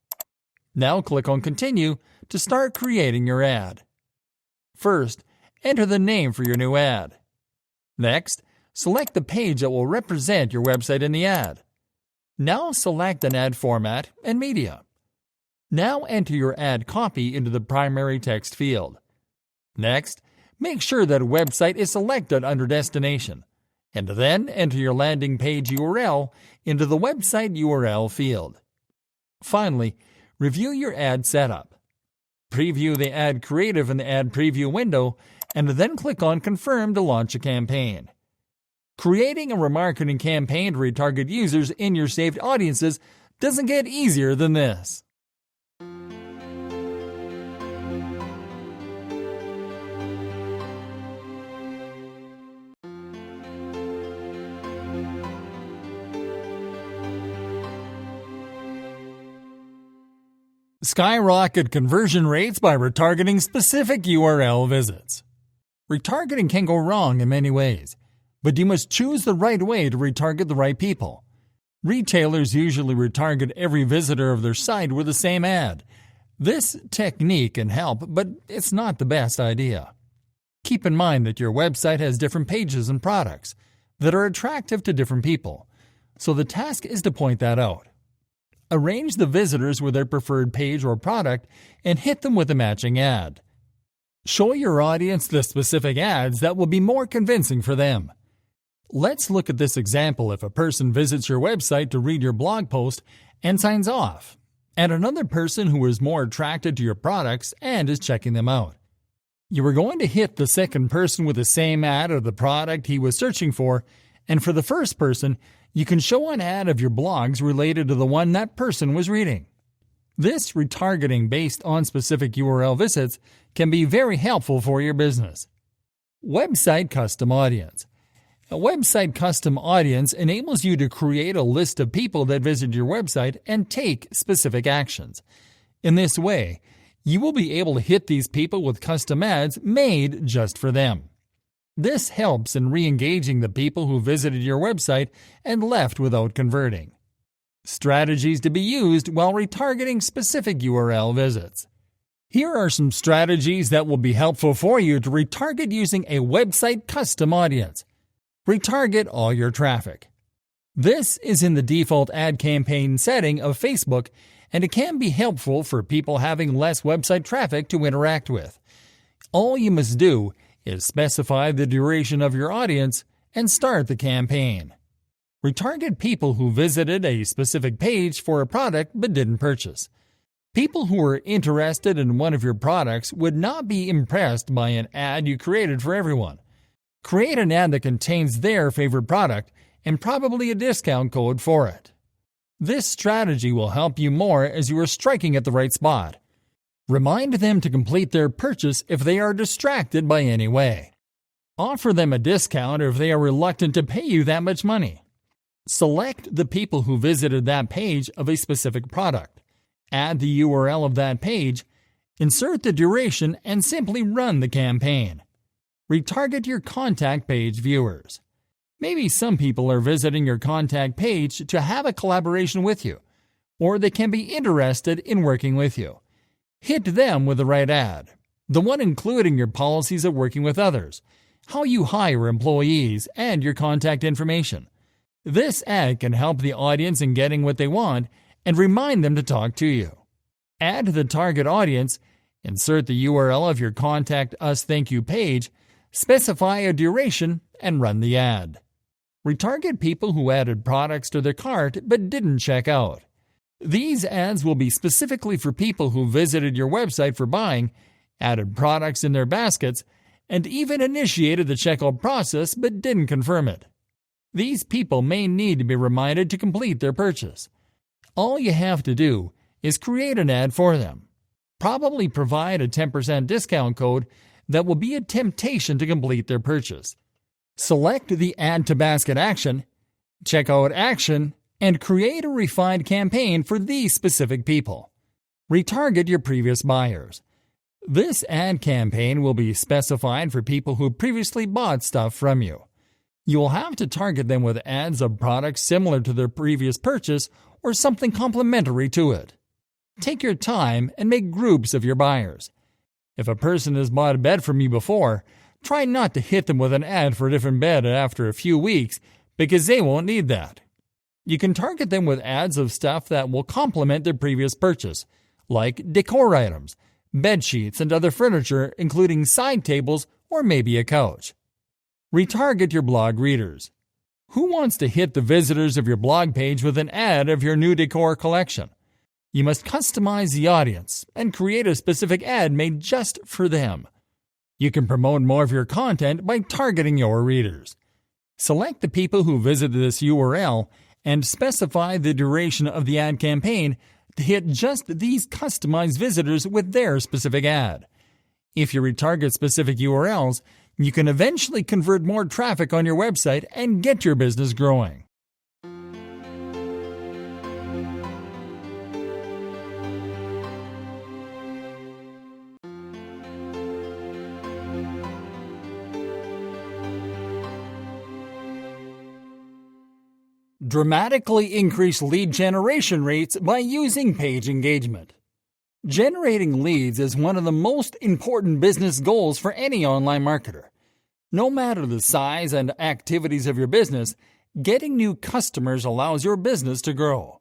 Now click on Continue to start creating your ad. First, enter the name for your new ad. Next, select the page that will represent your website in the ad. Now select an ad format and media. Now enter your ad copy into the primary text field. Next, make sure that website is selected under Destination, and then enter your landing page URL into the website URL field. Finally, review your ad setup. Preview the ad creative in the ad preview window, and then click on Confirm to launch a campaign. Creating a remarketing campaign to retarget users in your saved audiences doesn't get easier than this. Skyrocket conversion rates by retargeting specific URL visits. Retargeting can go wrong in many ways, but you must choose the right way to retarget the right people. Retailers usually retarget every visitor of their site with the same ad. This technique can help, but it's not the best idea. Keep in mind that your website has different pages and products that are attractive to different people, so the task is to point that out. Arrange the visitors with their preferred page or product and hit them with a matching ad. Show your audience the specific ads that will be more convincing for them. Let's look at this example if a person visits your website to read your blog post and signs off, and another person who is more attracted to your products and is checking them out. You are going to hit the second person with the same ad of the product he was searching for, and for the first person, you can show an ad of your blogs related to the one that person was reading. This retargeting based on specific URL visits can be very helpful for your business. Website Custom Audience. A website custom audience enables you to create a list of people that visit your website and take specific actions. In this way, you will be able to hit these people with custom ads made just for them. This helps in re-engaging the people who visited your website and left without converting. Strategies to be used while retargeting specific URL visits. Here are some strategies that will be helpful for you to retarget using a website custom audience. Retarget all your traffic. This is in the default ad campaign setting of Facebook, and it can be helpful for people having less website traffic to interact with. All you must do is specify the duration of your audience and start the campaign. Retarget people who visited a specific page for a product but didn't purchase. People who are interested in one of your products would not be impressed by an ad you created for everyone. Create an ad that contains their favorite product and probably a discount code for it. This strategy will help you more as you are striking at the right spot. Remind them to complete their purchase if they are distracted by any way. Offer them a discount if they are reluctant to pay you that much money. Select the people who visited that page of a specific product. Add the URL of that page, insert the duration, and simply run the campaign. Retarget your contact page viewers. Maybe some people are visiting your contact page to have a collaboration with you, or they can be interested in working with you. Hit them with the right ad, the one including your policies of working with others, how you hire employees, and your contact information. This ad can help the audience in getting what they want and remind them to talk to you. Add the target audience, insert the URL of your Contact Us Thank You page, specify a duration, and run the ad. Retarget people who added products to their cart but didn't check out. These ads will be specifically for people who visited your website for buying, added products in their baskets, and even initiated the checkout process but didn't confirm it. These people may need to be reminded to complete their purchase. All you have to do is create an ad for them. Probably provide a 10% discount code that will be a temptation to complete their purchase. Select the Add to Basket action, Checkout action, and create a refined campaign for these specific people. Retarget your previous buyers. This ad campaign will be specified for people who previously bought stuff from you. You will have to target them with ads of products similar to their previous purchase or something complementary to it. Take your time and make groups of your buyers. If a person has bought a bed from you before, try not to hit them with an ad for a different bed after a few weeks because they won't need that. You can target them with ads of stuff that will complement their previous purchase, like decor items, bed sheets, and other furniture, including side tables or maybe a couch. Retarget your blog readers. Who wants to hit the visitors of your blog page with an ad of your new decor collection? You must customize the audience and create a specific ad made just for them. You can promote more of your content by targeting your readers. Select the people who visited this URL and specify the duration of the ad campaign to hit just these customized visitors with their specific ad. If you retarget specific URLs, you can eventually convert more traffic on your website and get your business growing. Dramatically increase lead generation rates by using page engagement. Generating leads is one of the most important business goals for any online marketer. No matter the size and activities of your business, getting new customers allows your business to grow.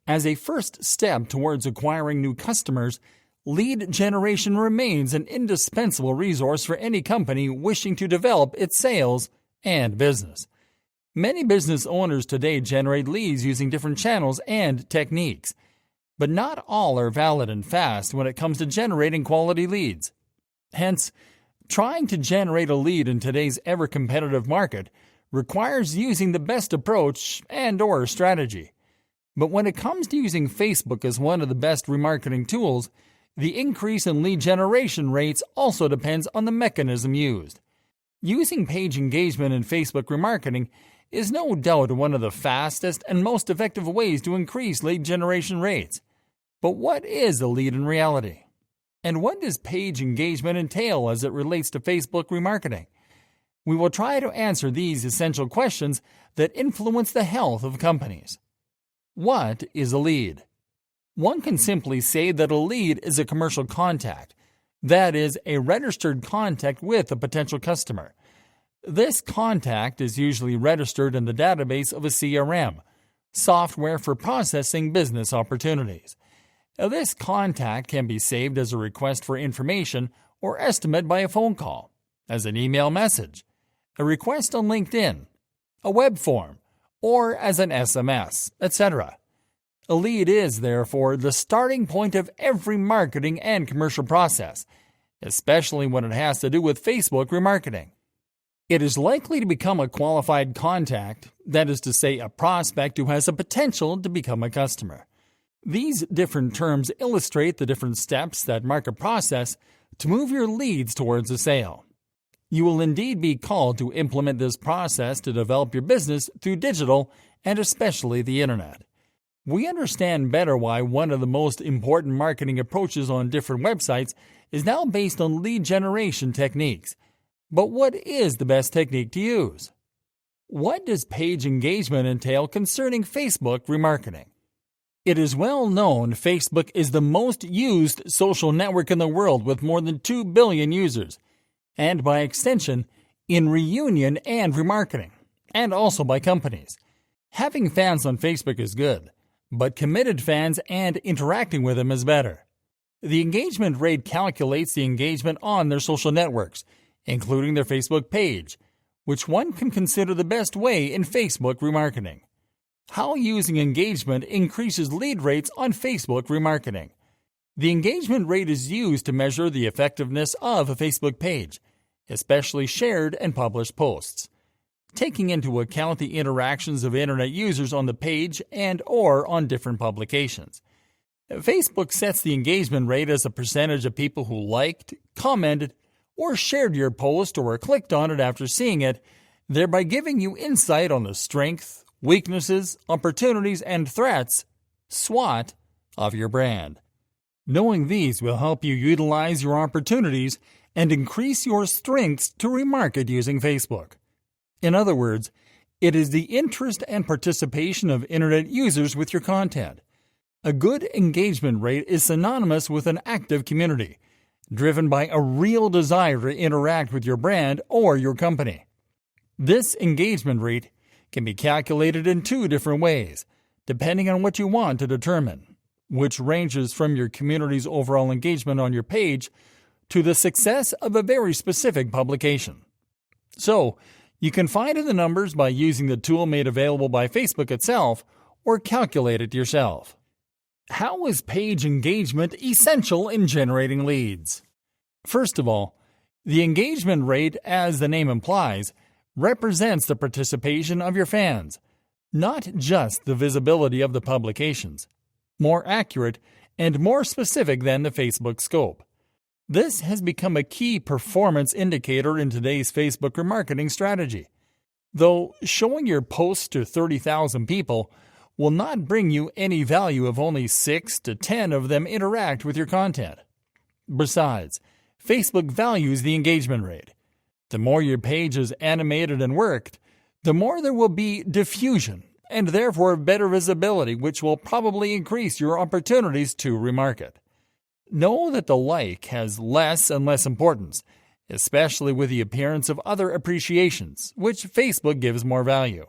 As a first step towards acquiring new customers, lead generation remains an indispensable resource for any company wishing to develop its sales and business. Many business owners today generate leads using different channels and techniques, but not all are valid and fast when it comes to generating quality leads. Hence, trying to generate a lead in today's ever-competitive market requires using the best approach and/or strategy. But when it comes to using Facebook as one of the best remarketing tools, the increase in lead generation rates also depends on the mechanism used. Using page engagement in Facebook remarketing is no doubt one of the fastest and most effective ways to increase lead generation rates. But what is a lead in reality? And what does page engagement entail as it relates to Facebook remarketing? We will try to answer these essential questions that influence the health of companies. What is a lead? One can simply say that a lead is a commercial contact, that is, a registered contact with a potential customer. This contact is usually registered in the database of a CRM, software for processing business opportunities. This contact can be saved as a request for information or estimate by a phone call, as an email message, a request on LinkedIn, a web form, or as an SMS, etc. A lead is, therefore, the starting point of every marketing and commercial process, especially when it has to do with Facebook remarketing. It is likely to become a qualified contact, that is to say, a prospect who has the potential to become a customer. These different terms illustrate the different steps that market process to move your leads towards a sale. You will indeed be called to implement this process to develop your business through digital and especially the internet. We understand better why one of the most important marketing approaches on different websites is now based on lead generation techniques. But what is the best technique to use? What does page engagement entail concerning Facebook remarketing? It is well known Facebook is the most used social network in the world with more than 2 billion users, and by extension, in reunion and remarketing, and also by companies. Having fans on Facebook is good, but committed fans and interacting with them is better. The engagement rate calculates the engagement on their social networks, including their Facebook page, which one can consider the best way in Facebook remarketing. How using engagement increases lead rates on Facebook remarketing. The engagement rate is used to measure the effectiveness of a Facebook page, especially shared and published posts, taking into account the interactions of Internet users on the page and/or on different publications. Facebook sets the engagement rate as a percentage of people who liked, commented, or shared your post or clicked on it after seeing it, thereby giving you insight on the strength, weaknesses, opportunities, and threats, SWOT, of your brand. Knowing these will help you utilize your opportunities and increase your strengths to remarket using Facebook. In other words, it is the interest and participation of Internet users with your content. A good engagement rate is synonymous with an active community, driven by a real desire to interact with your brand or your company. This engagement rate can be calculated in 2 different ways, depending on what you want to determine, which ranges from your community's overall engagement on your page to the success of a very specific publication. So, you can find the numbers by using the tool made available by Facebook itself or calculate it yourself. How is page engagement essential in generating leads? First of all, the engagement rate, as the name implies, represents the participation of your fans, not just the visibility of the publications. More accurate and more specific than the Facebook scope. This has become a key performance indicator in today's Facebook remarketing strategy. Though showing your posts to 30,000 people will not bring you any value if only 6 to 10 of them interact with your content. Besides, Facebook values the engagement rate. The more your page is animated and worked, the more there will be diffusion and therefore better visibility, which will probably increase your opportunities to remarket. Know that the like has less and less importance, especially with the appearance of other appreciations, which Facebook gives more value.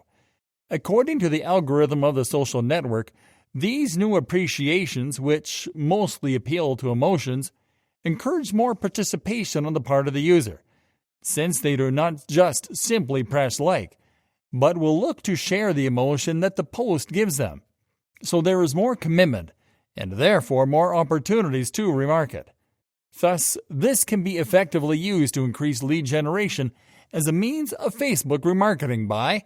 According to the algorithm of the social network, these new appreciations, which mostly appeal to emotions, encourage more participation on the part of the user, since they do not just simply press like, but will look to share the emotion that the post gives them. So there is more commitment, and therefore more opportunities to remarket. Thus, this can be effectively used to increase lead generation as a means of Facebook remarketing by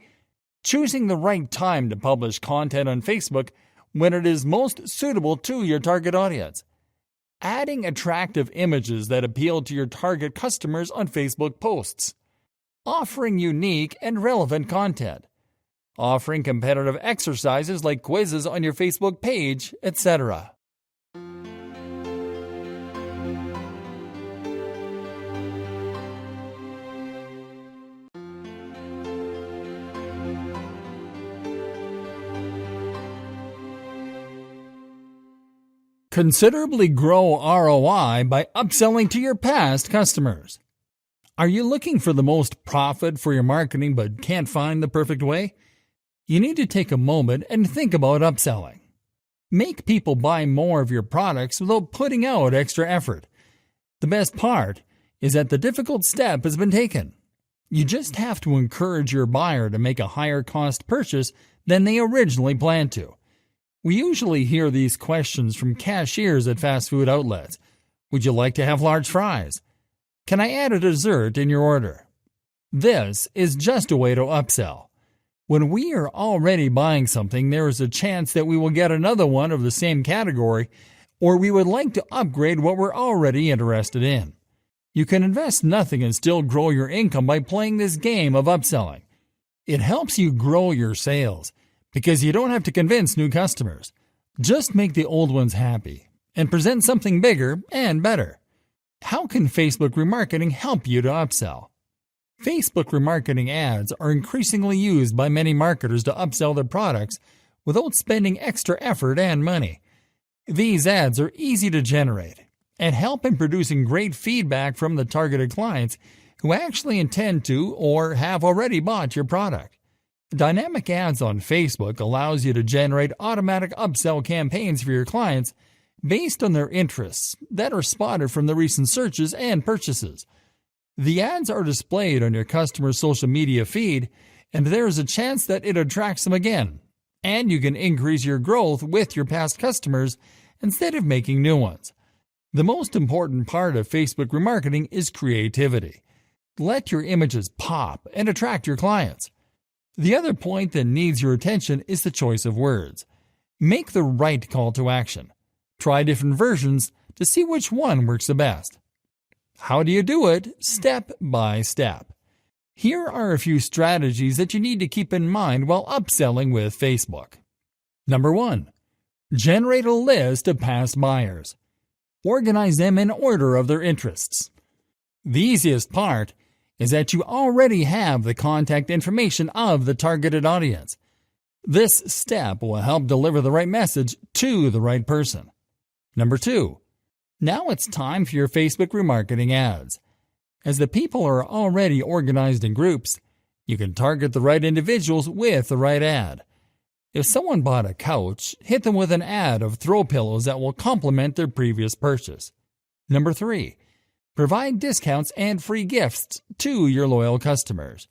choosing the right time to publish content on Facebook when it is most suitable to your target audience, adding attractive images that appeal to your target customers on Facebook posts, offering unique and relevant content, offering competitive exercises like quizzes on your Facebook page, etc. Considerably grow ROI by upselling to your past customers. Are you looking for the most profit for your marketing but can't find the perfect way? You need to take a moment and think about upselling. Make people buy more of your products without putting out extra effort. The best part is that the difficult step has been taken. You just have to encourage your buyer to make a higher cost purchase than they originally planned to. We usually hear these questions from cashiers at fast food outlets. Would you like to have large fries? Can I add a dessert in your order? This is just a way to upsell. When we are already buying something, there is a chance that we will get another one of the same category, or we would like to upgrade what we're already interested in. You can invest nothing and still grow your income by playing this game of upselling. It helps you grow your sales, because you don't have to convince new customers. Just make the old ones happy and present something bigger and better. How can Facebook remarketing help you to upsell? Facebook remarketing ads are increasingly used by many marketers to upsell their products without spending extra effort and money. These ads are easy to generate and help in producing great feedback from the targeted clients who actually intend to or have already bought your product. Dynamic ads on Facebook allows you to generate automatic upsell campaigns for your clients based on their interests that are spotted from the recent searches and purchases. The ads are displayed on your customer's social media feed, and there is a chance that it attracts them again, and you can increase your growth with your past customers instead of making new ones. The most important part of Facebook remarketing is creativity. Let your images pop and attract your clients. The other point that needs your attention is the choice of words. Make the right call to action. Try different versions to see which one works the best. How do you do it? Step by step. Here are a few strategies that you need to keep in mind while upselling with Facebook. Number 1. Generate a list of past buyers. Organize them in order of their interests. The easiest part is that you already have the contact information of the targeted audience. This step will help deliver the right message to the right person. Number 2. Now it's time for your Facebook remarketing ads. As the people are already organized in groups, you can target the right individuals with the right ad. If someone bought a couch, hit them with an ad of throw pillows that will complement their previous purchase. Number 3. Provide discounts and free gifts to your loyal customers.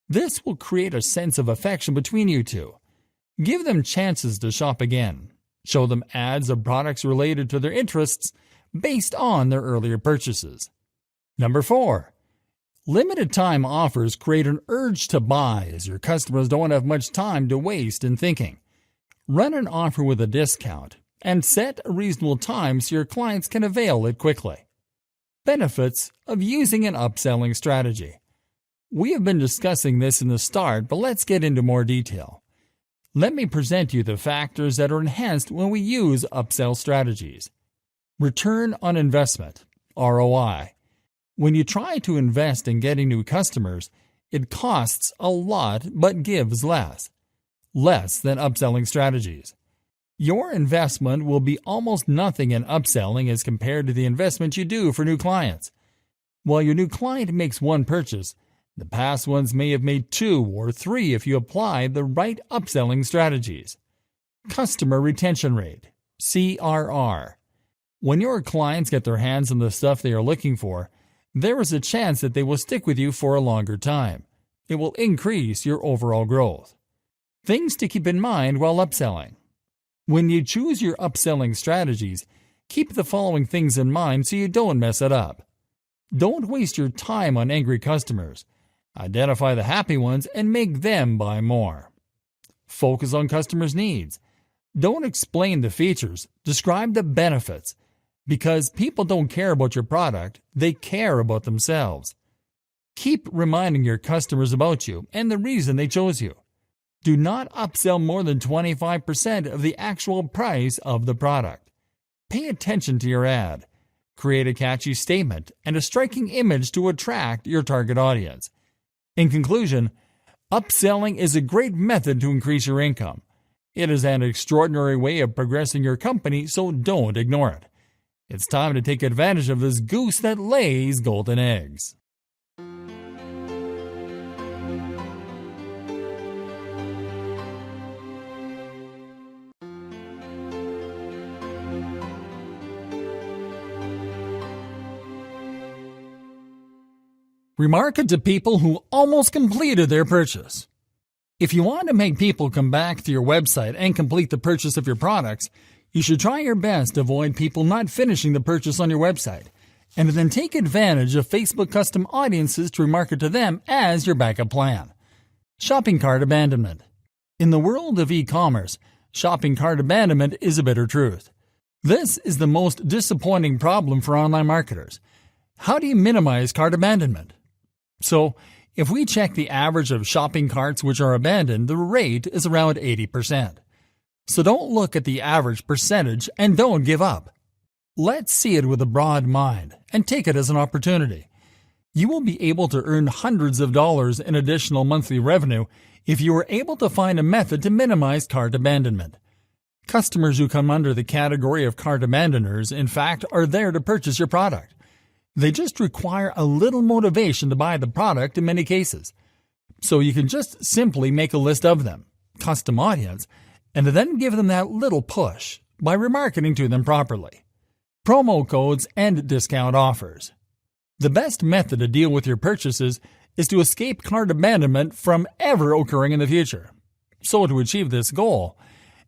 This will create a sense of affection between you two. Give them chances to shop again. Show them ads of products related to their interests based on their earlier purchases. Number 4. Limited time offers create an urge to buy as your customers don't have much time to waste in thinking. Run an offer with a discount and set a reasonable time so your clients can avail it quickly. Benefits of using an upselling strategy. We have been discussing this in the start, but let's get into more detail. Let me present you the factors that are enhanced when we use upsell strategies. Return on investment, ROI. When you try to invest in getting new customers, it costs a lot but gives less than upselling strategies. Your investment will be almost nothing in upselling as compared to the investment you do for new clients. While your new client makes one purchase, the past ones may have made 2 or 3 if you apply the right upselling strategies. Customer retention rate, CRR. When your clients get their hands on the stuff they are looking for, there is a chance that they will stick with you for a longer time. It will increase your overall growth. Things to keep in mind while upselling. When you choose your upselling strategies, Keep the following things in mind so you don't mess it up. Don't waste your time on angry customers. Identify the happy ones and make them buy more. Focus on customers' needs. Don't explain the features, describe the benefits. Because people don't care about your product, they care about themselves. Keep reminding your customers about you and the reason they chose you. Do not upsell more than 25% of the actual price of the product. Pay attention to your ad. Create a catchy statement and a striking image to attract your target audience. In conclusion, upselling is a great method to increase your income. It is an extraordinary way of progressing your company, so don't ignore it. It's time to take advantage of this goose that lays golden eggs. Remarket to people who almost completed their purchase. If you want to make people come back to your website and complete the purchase of your products, you should try your best to avoid people not finishing the purchase on your website, and then take advantage of Facebook custom audiences to remarket to them as your backup plan. Shopping cart abandonment. In the world of e-commerce, shopping cart abandonment is a bitter truth. This is the most disappointing problem for online marketers. How do you minimize cart abandonment? So, if we check the average of shopping carts which are abandoned, the rate is around 80%. So don't look at the average percentage and don't give up. Let's see it with a broad mind and take it as an opportunity. You will be able to earn hundreds of dollars in additional monthly revenue if you are able to find a method to minimize cart abandonment. Customers who come under the category of cart abandoners, in fact, are there to purchase your product. They just require a little motivation to buy the product in many cases. So you can just simply make a list of them, custom audience, and then give them that little push by remarketing to them properly. Promo codes and discount offers. The best method to deal with your purchases is to escape cart abandonment from ever occurring in the future. So to achieve this goal,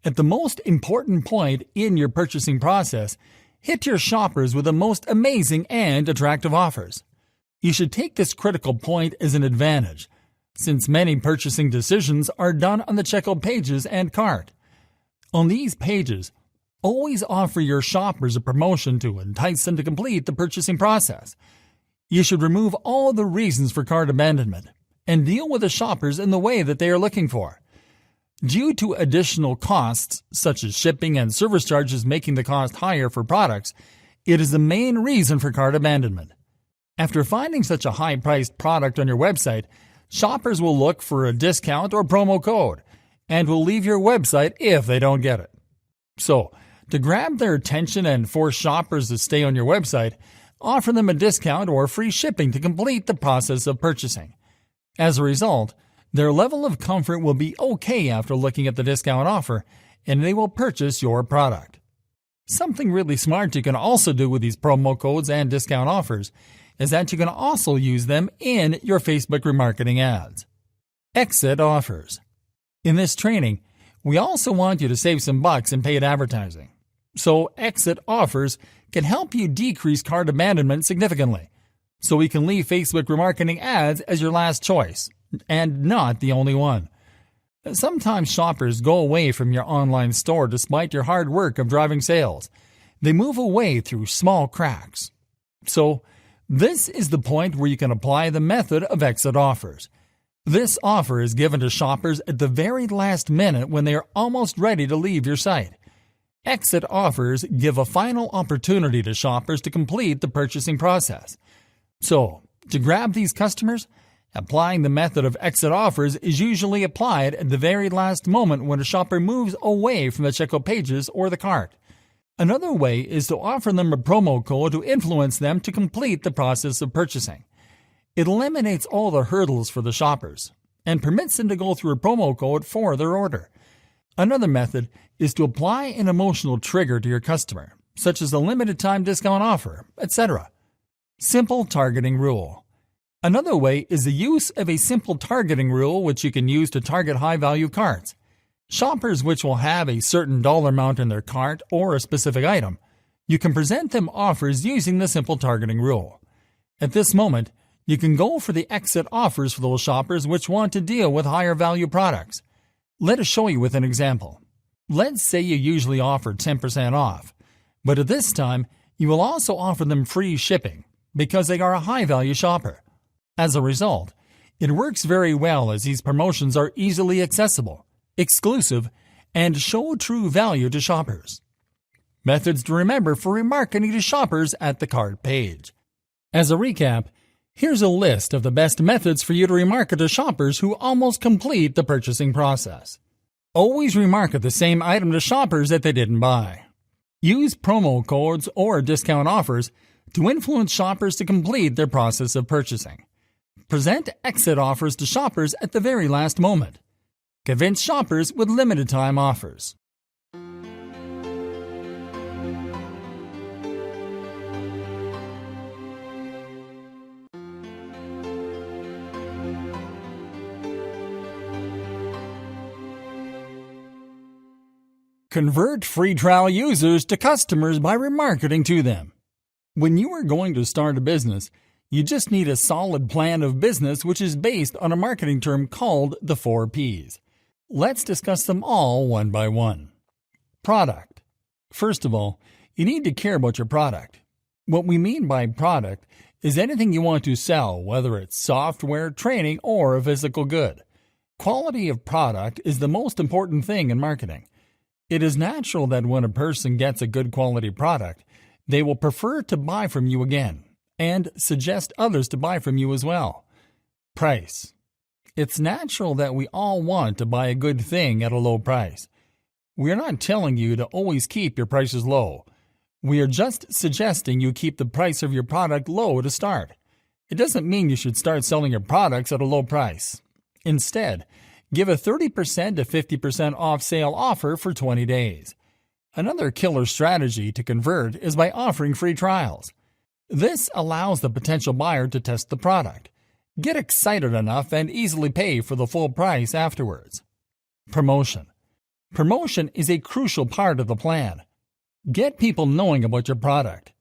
at the most important point in your purchasing process, hit your shoppers with the most amazing and attractive offers. You should take this critical point as an advantage, since many purchasing decisions are done on the checkout pages and cart. On these pages, always offer your shoppers a promotion to entice them to complete the purchasing process. You should remove all the reasons for cart abandonment and deal with the shoppers in the way that they are looking for. Due to additional costs, such as shipping and service charges making the cost higher for products, it is the main reason for cart abandonment. After finding such a high-priced product on your website, shoppers will look for a discount or promo code and will leave your website if they don't get it. So, to grab their attention and force shoppers to stay on your website, offer them a discount or free shipping to complete the process of purchasing. As a result, their level of comfort will be okay after looking at the discount offer, and they will purchase your product. Something really smart you can also do with these promo codes and discount offers is that you can also use them in your Facebook remarketing ads. Exit offers. In this training, we also want you to save some bucks in paid advertising. So exit offers can help you decrease cart abandonment significantly. So we can leave Facebook remarketing ads as your last choice, and not the only one. Sometimes shoppers go away from your online store despite your hard work of driving sales. They move away through small cracks. So, this is the point where you can apply the method of exit offers. This offer is given to shoppers at the very last minute when they are almost ready to leave your site. Exit offers give a final opportunity to shoppers to complete the purchasing process. So, to grab these customers, applying the method of exit offers is usually applied at the very last moment when a shopper moves away from the checkout pages or the cart. Another way is to offer them a promo code to influence them to complete the process of purchasing. It eliminates all the hurdles for the shoppers and permits them to go through a promo code for their order. Another method is to apply an emotional trigger to your customer, such as a limited time discount offer, etc. Simple targeting rule. Another way is the use of a simple targeting rule which you can use to target high-value carts. Shoppers which will have a certain dollar amount in their cart or a specific item You can present them offers using the simple targeting rule. At this moment, you can go for the exit offers for those shoppers which want to deal with higher value products. Let us show you with an example. Let's say you usually offer 10% off, but at this time, you will also offer them free shipping because they are a high value shopper. As a result, it works very well as these promotions are easily accessible, exclusive, and show true value to shoppers. Methods to remember for remarketing to shoppers at the cart page. As a recap, here's a list of the best methods for you to remarket to shoppers who almost complete the purchasing process. Always remarket the same item to shoppers that they didn't buy. Use promo codes or discount offers to influence shoppers to complete their process of purchasing. Present exit offers to shoppers at the very last moment. Convince shoppers with limited time offers. Convert free trial users to customers by remarketing to them. When you are going to start a business, you just need a solid plan of business which is based on a marketing term called the 4 Ps. Let's discuss them all one by one. Product. First of all, you need to care about your product. What we mean by product is anything you want to sell, whether it's software, training, or a physical good. Quality of product is the most important thing in marketing. It is natural that when a person gets a good quality product, they will prefer to buy from you again and suggest others to buy from you as well. Price. It's natural that we all want to buy a good thing at a low price. We are not telling you to always keep your prices low. We are just suggesting you keep the price of your product low to start. It doesn't mean you should start selling your products at a low price. Instead, give a 30% to 50% off sale offer for 20 days. Another killer strategy to convert is by offering free trials. This allows the potential buyer to test the product, get excited enough, and easily pay for the full price afterwards. Promotion. Promotion is a crucial part of the plan. Get people knowing about your product.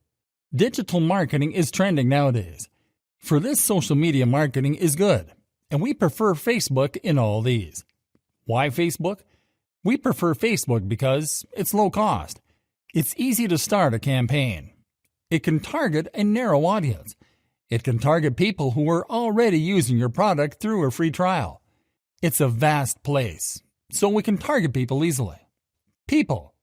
Digital marketing is trending nowadays. For this, social media marketing is good, and we prefer Facebook in all these. Why Facebook? We prefer Facebook because it's low cost. It's easy to start a campaign. It can target a narrow audience. It can target people who are already using your product through a free trial. It's a vast place, so we can target people easily. People.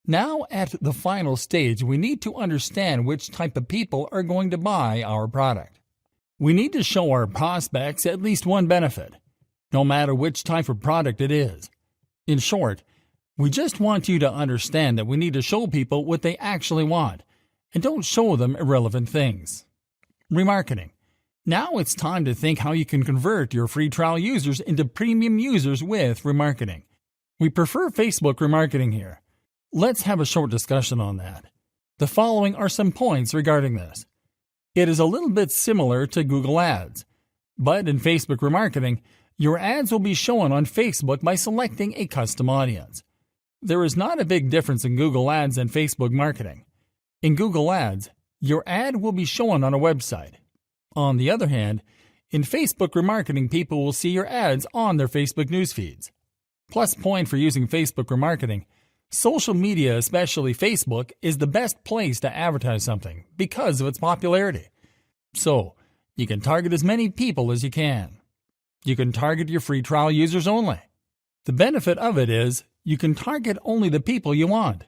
Now at the final stage, we need to understand which type of people are going to buy our product. We need to show our prospects at least one benefit, no matter which type of product it is. In short, we just want you to understand that we need to show people what they actually want, and don't show them irrelevant things. Remarketing. Now it's time to think how you can convert your free trial users into premium users with remarketing. We prefer Facebook remarketing here. Let's have a short discussion on that. The following are some points regarding this. It is a little bit similar to Google Ads, but in Facebook remarketing, your ads will be shown on Facebook by selecting a custom audience. There is not a big difference in Google Ads and Facebook marketing. In Google Ads, your ad will be shown on a website. On the other hand, in Facebook remarketing, people will see your ads on their Facebook news feeds. Plus point for using Facebook remarketing, social media, especially Facebook, is the best place to advertise something because of its popularity. So, you can target as many people as you can. You can target your free trial users only. The benefit of it is you can target only the people you want.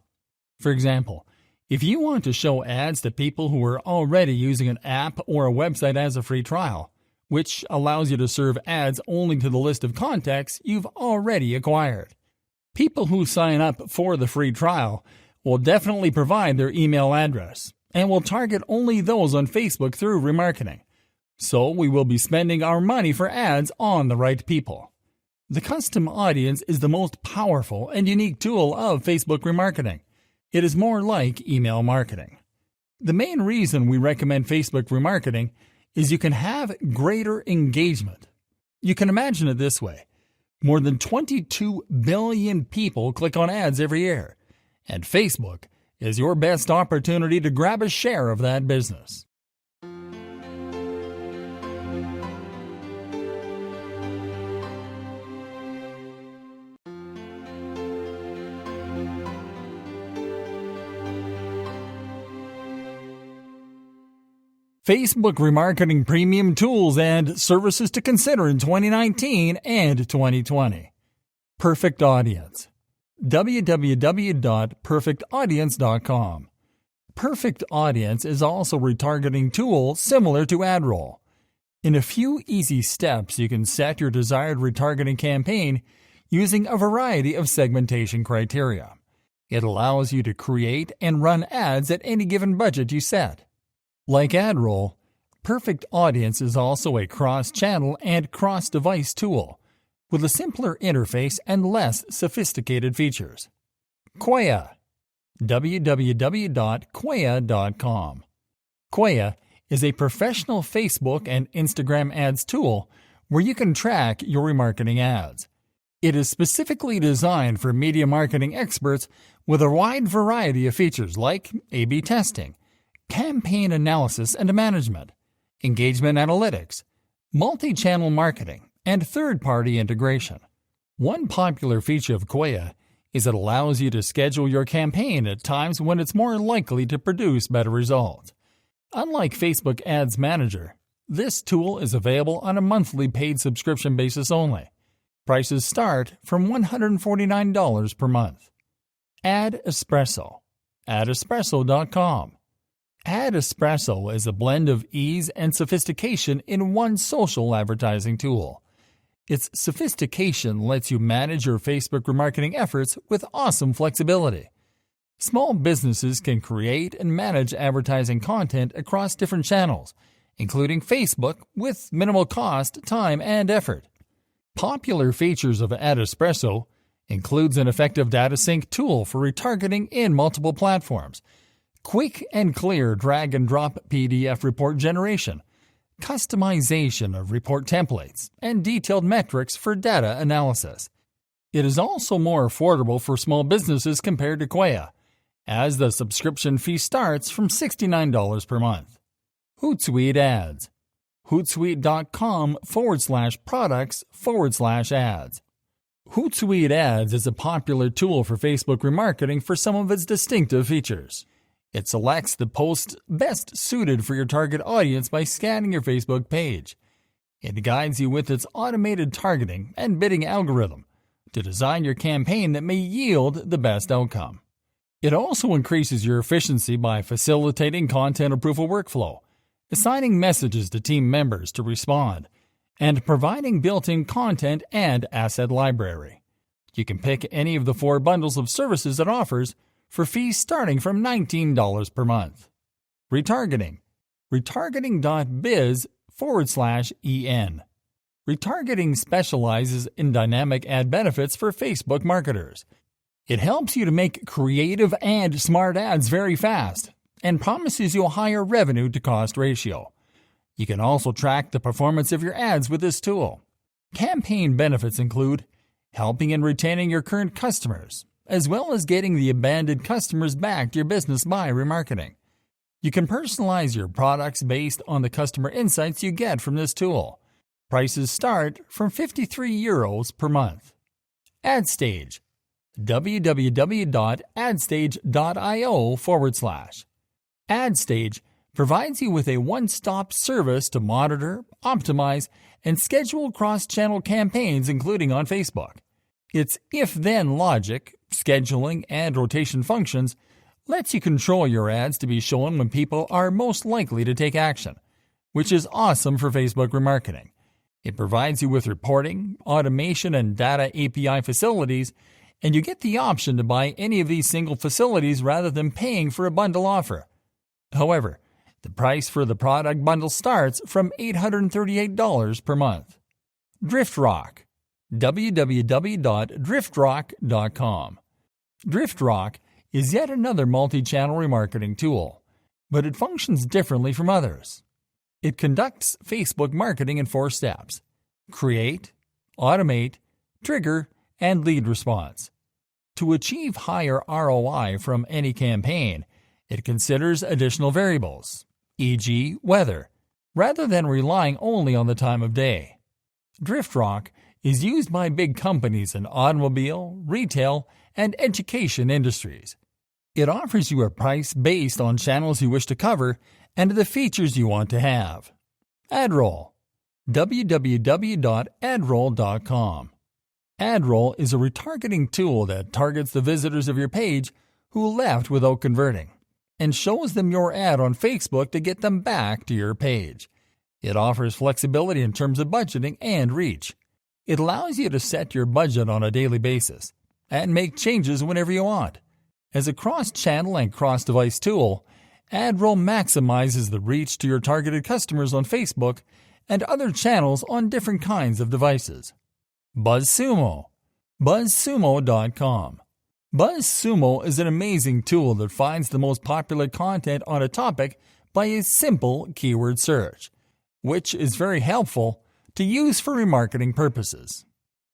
For example, if you want to show ads to people who are already using an app or a website as a free trial, which allows you to serve ads only to the list of contacts you've already acquired. People who sign up for the free trial will definitely provide their email address and will target only those on Facebook through remarketing. So we will be spending our money for ads on the right people. The custom audience is the most powerful and unique tool of Facebook remarketing. It is more like email marketing. The main reason we recommend Facebook remarketing is you can have greater engagement. You can imagine it this way. More than 22 billion people click on ads every year, and Facebook is your best opportunity to grab a share of that business. Facebook remarketing premium tools and services to consider in 2019 and 2020. Perfect Audience. www.perfectaudience.com. Perfect Audience is also a retargeting tool similar to AdRoll. In a few easy steps, you can set your desired retargeting campaign using a variety of segmentation criteria. It allows you to create and run ads at any given budget you set. Like AdRoll, Perfect Audience is also a cross-channel and cross-device tool with a simpler interface and less sophisticated features. Quaya. www.quaya.com. Quaya is a professional Facebook and Instagram ads tool where you can track your remarketing ads. It is specifically designed for media marketing experts with a wide variety of features like A/B testing, campaign analysis and management, engagement analytics, multi-channel marketing, and third-party integration. One popular feature of Quaya is it allows you to schedule your campaign at times when it's more likely to produce better results. Unlike Facebook Ads Manager, this tool is available on a monthly paid subscription basis only. Prices start from $149 per month. Ad Espresso. AdEspresso.com. Ad Espresso is a blend of ease and sophistication in one social advertising tool. Its sophistication lets you manage your Facebook remarketing efforts with awesome flexibility. Small businesses can create and manage advertising content across different channels, including Facebook, with minimal cost, time, and effort. Popular features of Ad Espresso includes an effective data sync tool for retargeting in multiple platforms, quick and clear drag-and-drop PDF report generation, customization of report templates, and detailed metrics for data analysis. It is also more affordable for small businesses compared to Quaya, as the subscription fee starts from $69 per month. Hootsuite Ads. Hootsuite.com/products/ads. Hootsuite Ads is a popular tool for Facebook remarketing for some of its distinctive features. It selects the posts best suited for your target audience by scanning your Facebook page. It guides you with its automated targeting and bidding algorithm to design your campaign that may yield the best outcome. It also increases your efficiency by facilitating content approval workflow, assigning messages to team members to respond, and providing built-in content and asset library. You can pick any of the 4 bundles of services it offers for fees starting from $19 per month. Retargeting. Retargeting.biz/en. Retargeting specializes in dynamic ad benefits for Facebook marketers. It helps you to make creative and smart ads very fast and promises you a higher revenue-to-cost ratio. You can also track the performance of your ads with this tool. Campaign benefits include helping and retaining your current customers, as well as getting the abandoned customers back to your business by remarketing. You can personalize your products based on the customer insights you get from this tool. Prices start from €53 per month. AdStage. www.adstage.io/. AdStage provides you with a one-stop service to monitor, optimize, and schedule cross-channel campaigns, including on Facebook. Its if-then logic, scheduling, and rotation functions lets you control your ads to be shown when people are most likely to take action, which is awesome for Facebook remarketing. It provides you with reporting, automation, and data API facilities, and you get the option to buy any of these single facilities rather than paying for a bundle offer. However, the price for the product bundle starts from $838 per month. DriftRock. www.driftrock.com. DriftRock is yet another multi-channel remarketing tool, but it functions differently from others. It conducts Facebook marketing in 4 steps: create, automate, trigger, and lead response. To achieve higher ROI from any campaign, it considers additional variables, e.g., weather, rather than relying only on the time of day. DriftRock is used by big companies in automobile, retail, and education industries. It offers you a price based on channels you wish to cover and the features you want to have. AdRoll. www.adroll.com. AdRoll is a retargeting tool that targets the visitors of your page who left without converting and shows them your ad on Facebook to get them back to your page. It offers flexibility in terms of budgeting and reach. It allows you to set your budget on a daily basis and make changes whenever you want. As a cross-channel and cross-device tool, AdRoll maximizes the reach to your targeted customers on Facebook and other channels on different kinds of devices. BuzzSumo. BuzzSumo.com. BuzzSumo is an amazing tool that finds the most popular content on a topic by a simple keyword search, which is very helpful to use for remarketing purposes.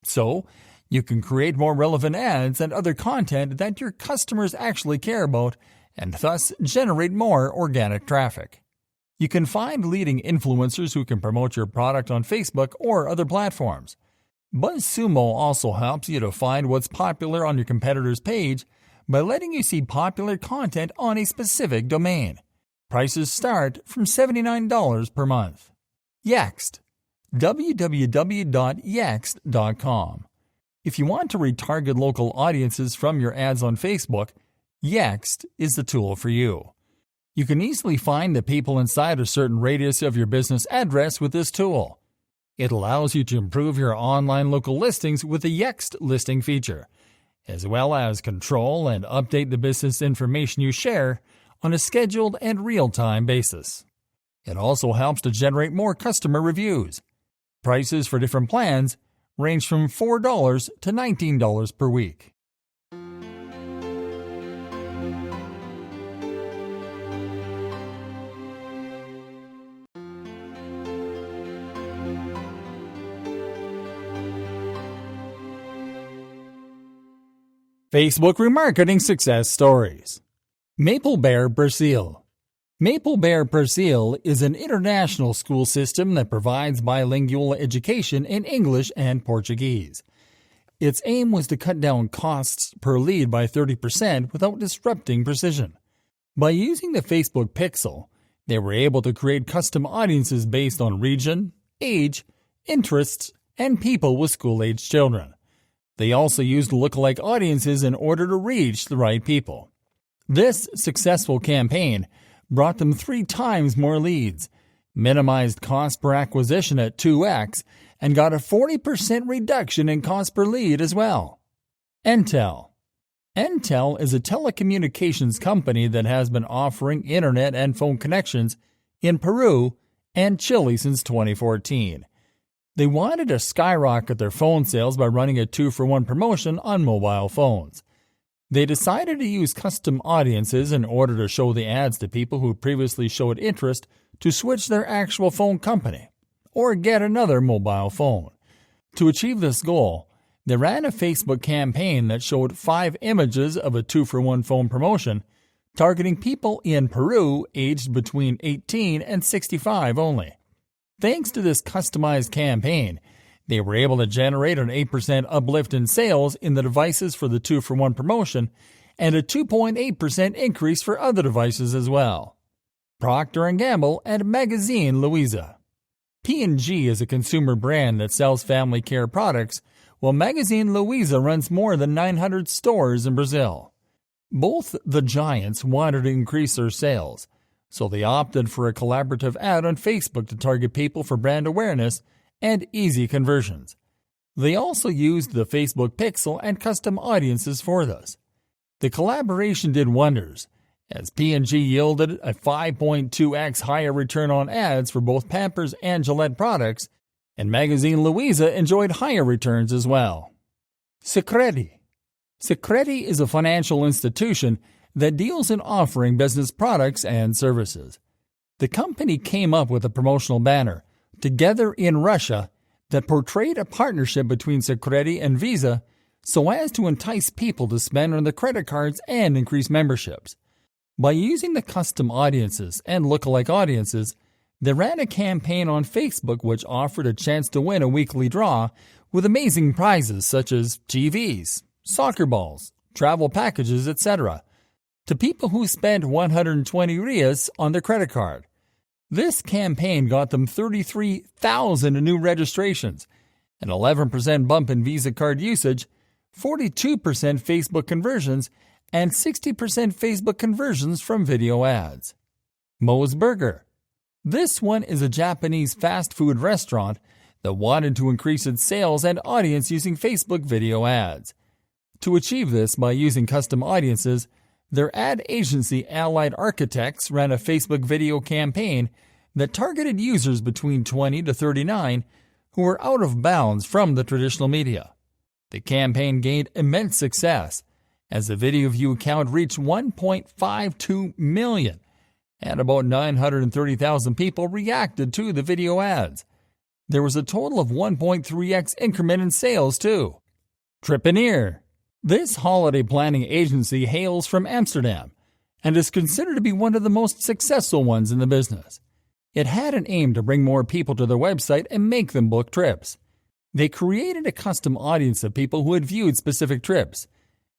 So, you can create more relevant ads and other content that your customers actually care about and thus generate more organic traffic. You can find leading influencers who can promote your product on Facebook or other platforms. BuzzSumo also helps you to find what's popular on your competitor's page by letting you see popular content on a specific domain. Prices start from $79 per month. Yext. www.yext.com. If you want to retarget local audiences from your ads on Facebook, Yext is the tool for you. You can easily find the people inside a certain radius of your business address with this tool. It allows you to improve your online local listings with the Yext listing feature, as well as control and update the business information you share on a scheduled and real-time basis. It also helps to generate more customer reviews. Prices for different plans range from $4 to $19 per week. Facebook remarketing success stories. Maple Bear Brazil. Maple Bear Brazil is an international school system that provides bilingual education in English and Portuguese. Its aim was to cut down costs per lead by 30% without disrupting precision. By using the Facebook Pixel, they were able to create custom audiences based on region, age, interests, and people with school-aged children. They also used lookalike audiences in order to reach the right people. This successful campaign brought them 3 times more leads, minimized cost per acquisition at 2x, and got a 40% reduction in cost per lead as well. Entel. Entel is a telecommunications company that has been offering internet and phone connections in Peru and Chile since 2014. They wanted to skyrocket their phone sales by running a 2-for-1 promotion on mobile phones. They decided to use custom audiences in order to show the ads to people who previously showed interest to switch their actual phone company or get another mobile phone. To achieve this goal, they ran a Facebook campaign that showed 5 images of a 2-for-1 phone promotion, targeting people in Peru aged between 18 and 65 only. Thanks to this customized campaign, they were able to generate an 8% uplift in sales in the devices for the 2-for-1 promotion and a 2.8% increase for other devices as well. Procter & Gamble and Magazine Luiza. P&G is a consumer brand that sells family care products, while Magazine Luiza runs more than 900 stores in Brazil. Both the giants wanted to increase their sales, so they opted for a collaborative ad on Facebook to target people for brand awareness and easy conversions. They also used the Facebook Pixel and custom audiences for this. The collaboration did wonders, as P&G yielded a 5.2x higher return on ads for both Pampers and Gillette products, and Magazine Luiza enjoyed higher returns as well. Sicredi. Sicredi is a financial institution that deals in offering business products and services. The company came up with a promotional banner, Together in Russia, that portrayed a partnership between Sicredi and Visa so as to entice people to spend on their credit cards and increase memberships. By using the custom audiences and lookalike audiences, they ran a campaign on Facebook which offered a chance to win a weekly draw with amazing prizes such as TVs, soccer balls, travel packages, etc., to people who spent 120 Rias on their credit card. This campaign got them 33,000 new registrations, an 11% bump in Visa card usage, 42% Facebook conversions, and 60% Facebook conversions from video ads. Moe's Burger. This one is a Japanese fast food restaurant that wanted to increase its sales and audience using Facebook video ads. To achieve this by using custom audiences, their ad agency Allied Architects ran a Facebook video campaign that targeted users between 20 to 39 who were out of bounds from the traditional media. The campaign gained immense success as the video view count reached 1.52 million, and about 930,000 people reacted to the video ads. There was a total of 1.3x increment in sales too. Tripaneer. This holiday planning agency hails from Amsterdam and is considered to be one of the most successful ones in the business. It had an aim to bring more people to their website and make them book trips. They created a custom audience of people who had viewed specific trips.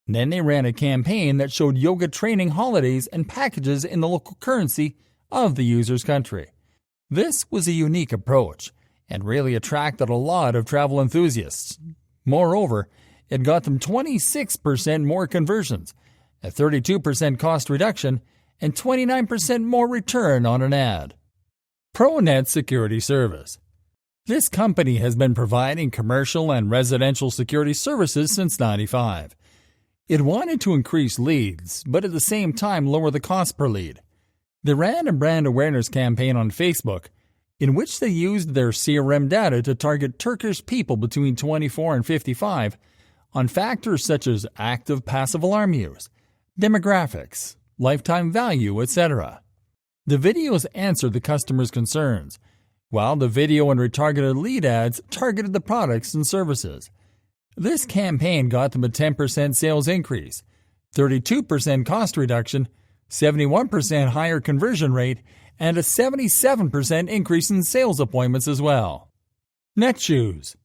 Then they ran a campaign that showed yoga training holidays and packages in the local currency of the user's country. This was a unique approach and really attracted a lot of travel enthusiasts. Moreover, it got them 26% more conversions, a 32% cost reduction, and 29% more return on an ad. ProNet Security Service. This company has been providing commercial and residential security services since '95. It wanted to increase leads, but at the same time lower the cost per lead. They ran a brand awareness campaign on Facebook in which they used their CRM data to target Turkish people between 24 and 55 on factors such as active passive alarm use, demographics, lifetime value, etc. The videos answered the customers' concerns, while the video and retargeted lead ads targeted the products and services. This campaign got them a 10% sales increase, 32% cost reduction, 71% higher conversion rate, and a 77% increase in sales appointments as well. Netshoes.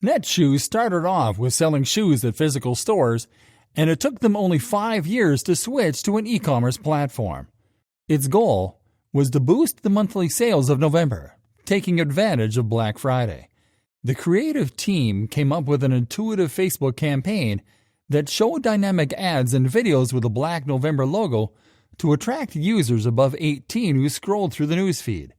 Netshoes started off with selling shoes at physical stores, and it took them only 5 years to switch to an e-commerce platform. Its goal was to boost the monthly sales of November, taking advantage of Black Friday. The creative team came up with an intuitive Facebook campaign that showed dynamic ads and videos with a Black November logo to attract users above 18 who scrolled through the newsfeed.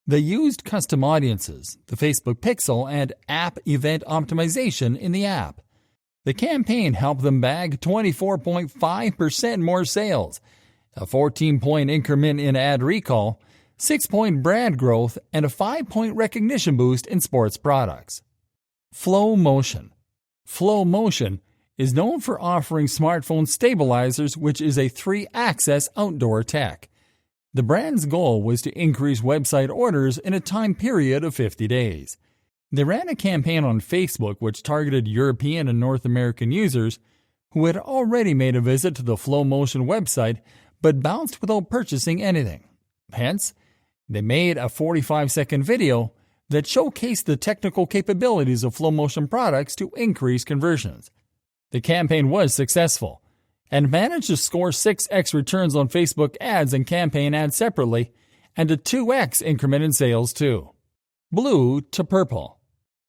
They used custom audiences, the Facebook Pixel, and app event optimization in the app. The campaign helped them bag 24.5% more sales, a 14-point increment in ad recall, 6-point brand growth, and a 5-point recognition boost in sports products. Flow Motion. Flow Motion is known for offering smartphone stabilizers, which is a 3-axis outdoor tech. The brand's goal was to increase website orders in a time period of 50 days. They ran a campaign on Facebook which targeted European and North American users who had already made a visit to the Flow Motion website but bounced without purchasing anything. Hence, they made a 45-second video that showcased the technical capabilities of Flow Motion products to increase conversions. The campaign was successful and managed to score 6x returns on Facebook ads and campaign ads separately, and a 2x increment in sales too. Blue to Purple.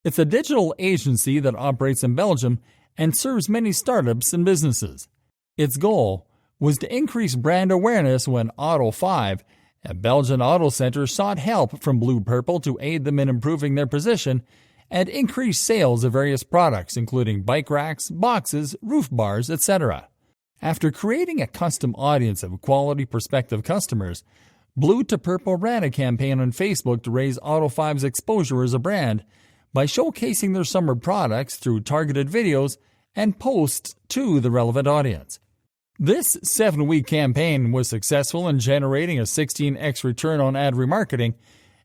It's a digital agency that operates in Belgium and serves many startups and businesses. Its goal was to increase brand awareness when Auto5, a Belgian auto center, sought help from Blue Purple to aid them in improving their position and increase sales of various products including bike racks, boxes, roof bars, etc. After creating a custom audience of quality prospective customers, Blue to Purple ran a campaign on Facebook to raise Auto5's exposure as a brand by showcasing their summer products through targeted videos and posts to the relevant audience. This 7-week campaign was successful in generating a 16x return on ad remarketing,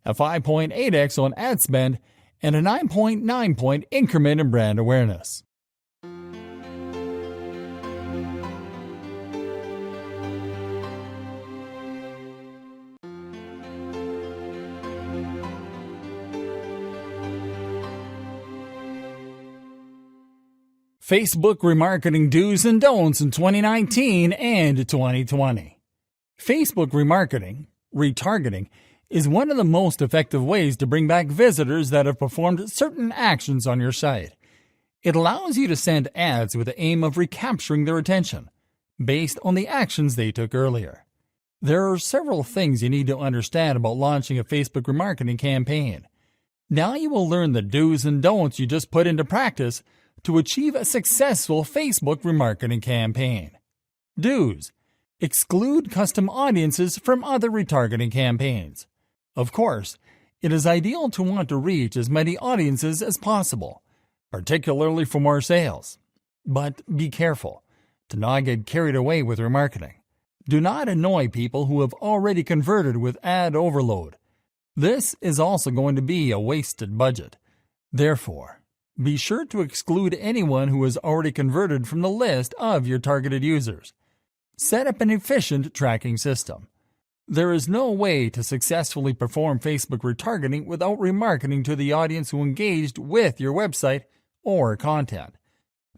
a 5.8x on ad spend, and a 9.9-point increment in brand awareness. Facebook remarketing do's and don'ts in 2019 and 2020. Facebook retargeting, is one of the most effective ways to bring back visitors that have performed certain actions on your site. It allows you to send ads with the aim of recapturing their attention, based on the actions they took earlier. There are several things you need to understand about launching a Facebook remarketing campaign. Now you will learn the do's and don'ts you just put into practice to achieve a successful Facebook remarketing campaign. Do's: exclude custom audiences from other retargeting campaigns. Of course, it is ideal to want to reach as many audiences as possible, particularly for more sales. But be careful to not get carried away with remarketing. Do not annoy people who have already converted with ad overload. This is also going to be a wasted budget. Therefore, be sure to exclude anyone who has already converted from the list of your targeted users. Set up an efficient tracking system. There is no way to successfully perform Facebook retargeting without remarketing to the audience who engaged with your website or content.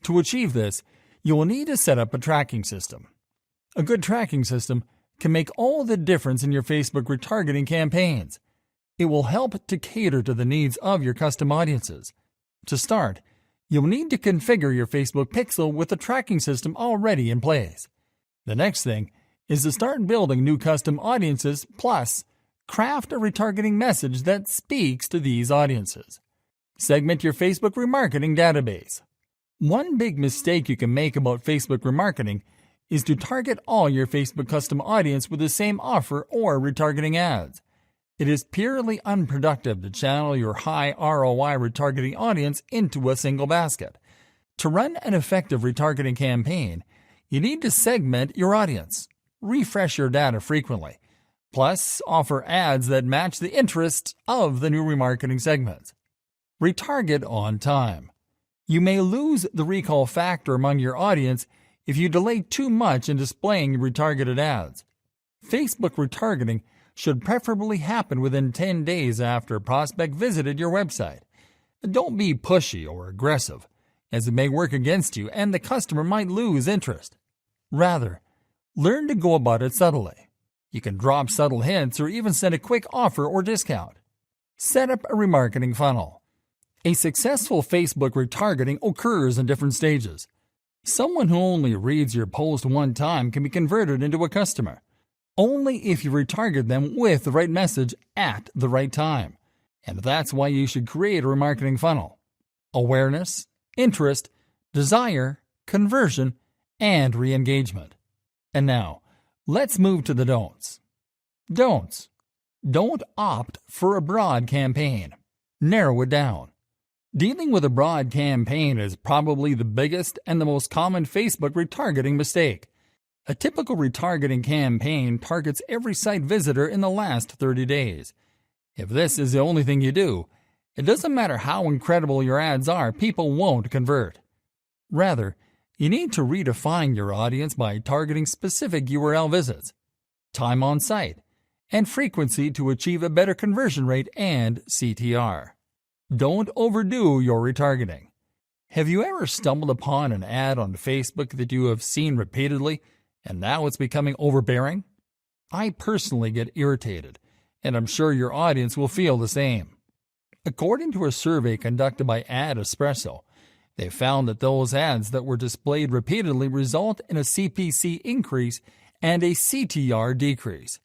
To achieve this, you will need to set up a tracking system. A good tracking system can make all the difference in your Facebook retargeting campaigns. It will help to cater to the needs of your custom audiences. To start, you'll need to configure your Facebook pixel with the tracking system already in place. The next thing is to start building new custom audiences, plus craft a retargeting message that speaks to these audiences. Segment your Facebook remarketing database. One big mistake you can make about Facebook remarketing is to target all your Facebook custom audience with the same offer or retargeting ads. It is purely unproductive to channel your high ROI retargeting audience into a single basket. To run an effective retargeting campaign, you need to segment your audience, refresh your data frequently, plus offer ads that match the interests of the new remarketing segments. Retarget on time. You may lose the recall factor among your audience if you delay too much in displaying retargeted ads. Facebook retargeting should preferably happen within 10 days after a prospect visited your website. Don't be pushy or aggressive, as it may work against you and the customer might lose interest. Rather, learn to go about it subtly. You can drop subtle hints or even send a quick offer or discount. Set up a remarketing funnel. A successful Facebook retargeting occurs in different stages. Someone who only reads your post one time can be converted into a customer, only if you retarget them with the right message at the right time. And that's why you should create a remarketing funnel. Awareness, interest, desire, conversion, and re-engagement. And now, let's move to the don'ts. Don'ts. Don't opt for a broad campaign. Narrow it down. Dealing with a broad campaign is probably the biggest and the most common Facebook retargeting mistake. A typical retargeting campaign targets every site visitor in the last 30 days. If this is the only thing you do, it doesn't matter how incredible your ads are, people won't convert. Rather, you need to redefine your audience by targeting specific URL visits, time on site, and frequency to achieve a better conversion rate and CTR. Don't overdo your retargeting. Have you ever stumbled upon an ad on Facebook that you have seen repeatedly, and now it's becoming overbearing? I personally get irritated, and I'm sure your audience will feel the same. According to a survey conducted by Ad Espresso, they found that those ads that were displayed repeatedly result in a CPC increase and a CTR decrease.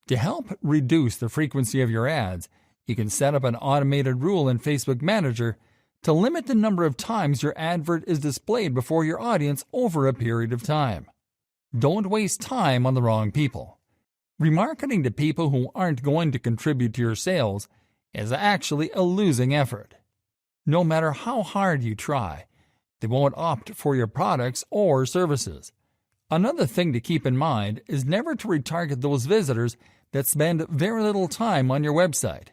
To help reduce the frequency of your ads, you can set up an automated rule in Facebook Manager to limit the number of times your advert is displayed before your audience over a period of time. Don't waste time on the wrong people. Remarketing to people who aren't going to contribute to your sales is actually a losing effort. No matter how hard you try, they won't opt for your products or services. Another thing to keep in mind is never to retarget those visitors that spend very little time on your website.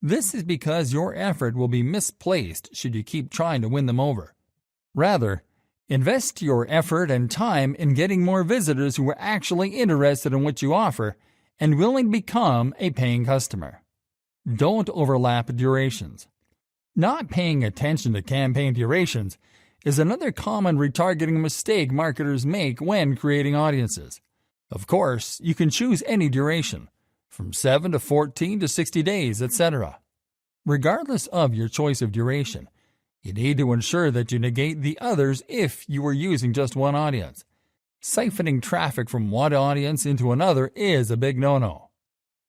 This is because your effort will be misplaced should you keep trying to win them over. Rather, invest your effort and time in getting more visitors who are actually interested in what you offer and willing to become a paying customer. Don't overlap durations. Not paying attention to campaign durations is another common retargeting mistake marketers make when creating audiences. Of course, you can choose any duration, from 7 to 14 to 60 days, etc. Regardless of your choice of duration, you need to ensure that you negate the others if you are using just one audience. Siphoning traffic from one audience into another is a big no-no.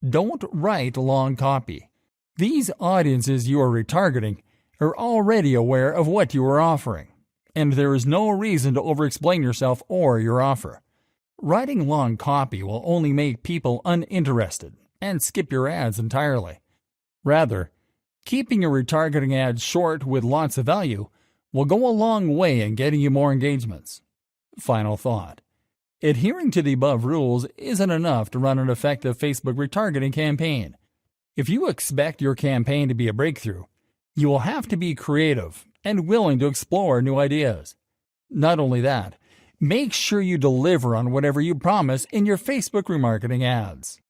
Don't write long copy. These audiences you are retargeting are already aware of what you are offering, and there is no reason to over-explain yourself or your offer. Writing long copy will only make people uninterested and skip your ads entirely. Rather, keeping your retargeting ads short with lots of value will go a long way in getting you more engagements. Final thought. Adhering to the above rules isn't enough to run an effective Facebook retargeting campaign. If you expect your campaign to be a breakthrough, you will have to be creative and willing to explore new ideas. Not only that, make sure you deliver on whatever you promise in your Facebook remarketing ads.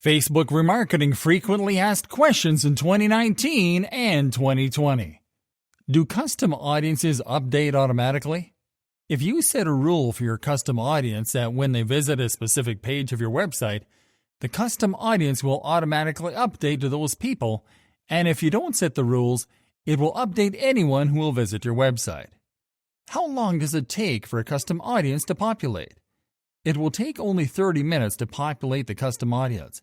Facebook remarketing frequently asked questions in 2019 and 2020. Do custom audiences update automatically? If you set a rule for your custom audience that when they visit a specific page of your website, the custom audience will automatically update to those people, and if you don't set the rules, it will update anyone who will visit your website. How long does it take for a custom audience to populate? It will take only 30 minutes to populate the custom audience.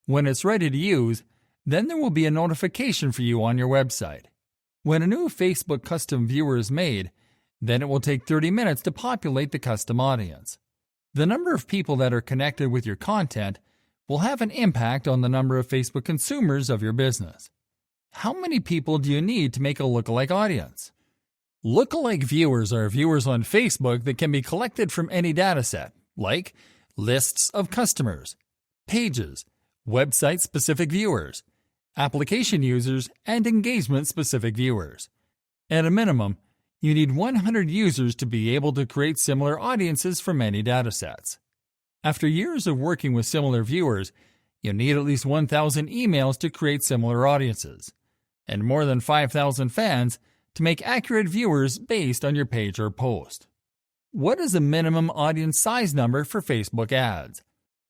When it's ready to use, then there will be a notification for you on your website. When a new Facebook custom viewer is made, then it will take 30 minutes to populate the custom audience. The number of people that are connected with your content will have an impact on the number of Facebook consumers of your business. How many people do you need to make a lookalike audience? Lookalike viewers are viewers on Facebook that can be collected from any dataset, like lists of customers, pages, website-specific viewers, application users, and engagement-specific viewers. At a minimum, you need 100 users to be able to create similar audiences from many datasets. After years of working with similar viewers, you need at least 1,000 emails to create similar audiences, and more than 5,000 fans to make accurate viewers based on your page or post. What is the minimum audience size number for Facebook ads?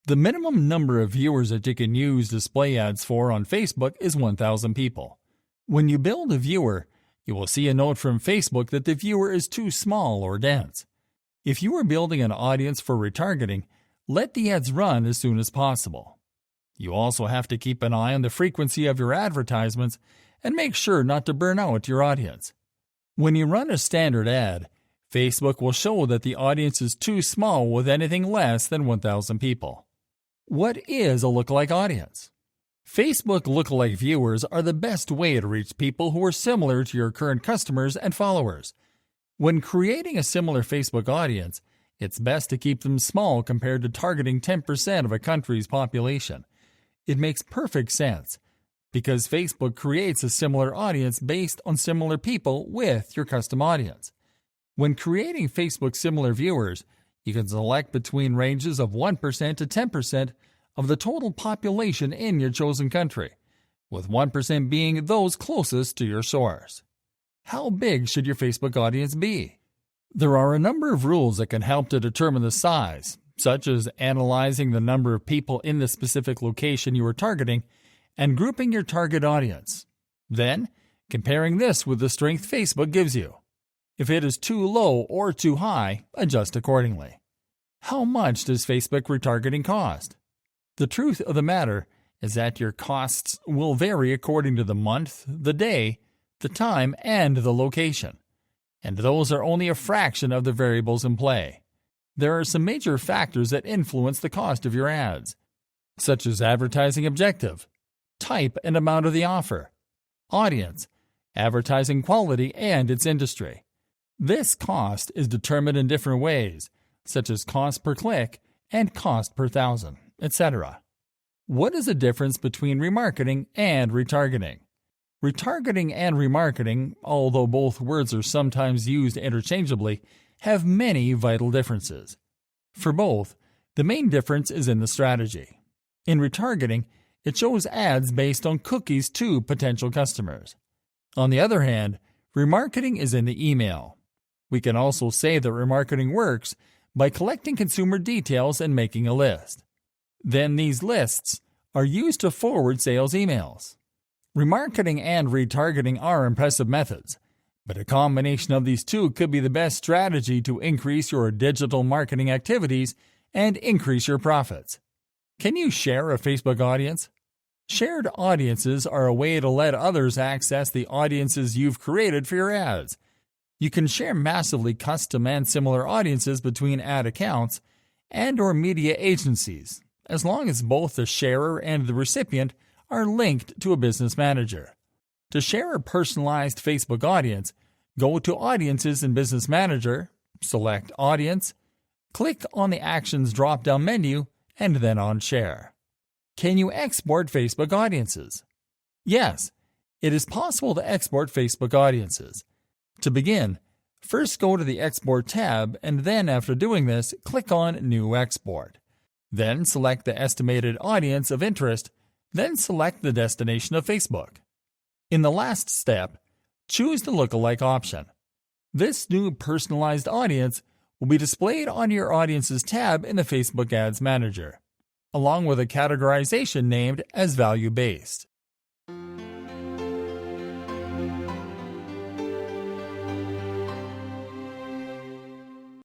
The minimum number of viewers that you can use display ads for on Facebook is 1,000 people. When you build a viewer, you will see a note from Facebook that the viewer is too small or dense. If you are building an audience for retargeting, let the ads run as soon as possible. You also have to keep an eye on the frequency of your advertisements and make sure not to burn out your audience. When you run a standard ad, Facebook will show that the audience is too small with anything less than 1,000 people. What is a lookalike audience? Facebook lookalike viewers are the best way to reach people who are similar to your current customers and followers. When creating a similar Facebook audience, it's best to keep them small compared to targeting 10% of a country's population. It makes perfect sense because Facebook creates a similar audience based on similar people with your custom audience. When creating Facebook similar viewers, you can select between ranges of 1% to 10% of the total population in your chosen country, with 1% being those closest to your source. How big should your Facebook audience be? There are a number of rules that can help to determine the size, such as analyzing the number of people in the specific location you are targeting and grouping your target audience. Then, comparing this with the strength Facebook gives you. If it is too low or too high, adjust accordingly. How much does Facebook retargeting cost? The truth of the matter is that your costs will vary according to the month, the day, the time, and the location. And those are only a fraction of the variables in play. There are some major factors that influence the cost of your ads, such as advertising objective, type and amount of the offer, audience, advertising quality, and its industry. This cost is determined in different ways, such as cost per click and cost per thousand, etc. What is the difference between remarketing and retargeting? Retargeting and remarketing, although both words are sometimes used interchangeably, have many vital differences. For both, the main difference is in the strategy. In retargeting, it shows ads based on cookies to potential customers. On the other hand, remarketing is in the email. We can also say that remarketing works by collecting consumer details and making a list. Then these lists are used to forward sales emails. Remarketing and retargeting are impressive methods, but a combination of these two could be the best strategy to increase your digital marketing activities and increase your profits. Can you share a Facebook audience? Shared audiences are a way to let others access the audiences you've created for your ads. You can share massively custom and similar audiences between ad accounts and/or media agencies, as long as both the sharer and the recipient are linked to a business manager. To share a personalized Facebook audience, go to Audiences in Business Manager, select Audience, click on the Actions drop-down menu, and then on Share. Can you export Facebook audiences? Yes, it is possible to export Facebook audiences. To begin, first go to the Export tab, and then after doing this, click on New Export. Then select the estimated audience of interest, then select the destination of Facebook. In the last step, choose the lookalike option. This new personalized audience will be displayed on your Audiences tab in the Facebook Ads Manager, along with a categorization named as value-based.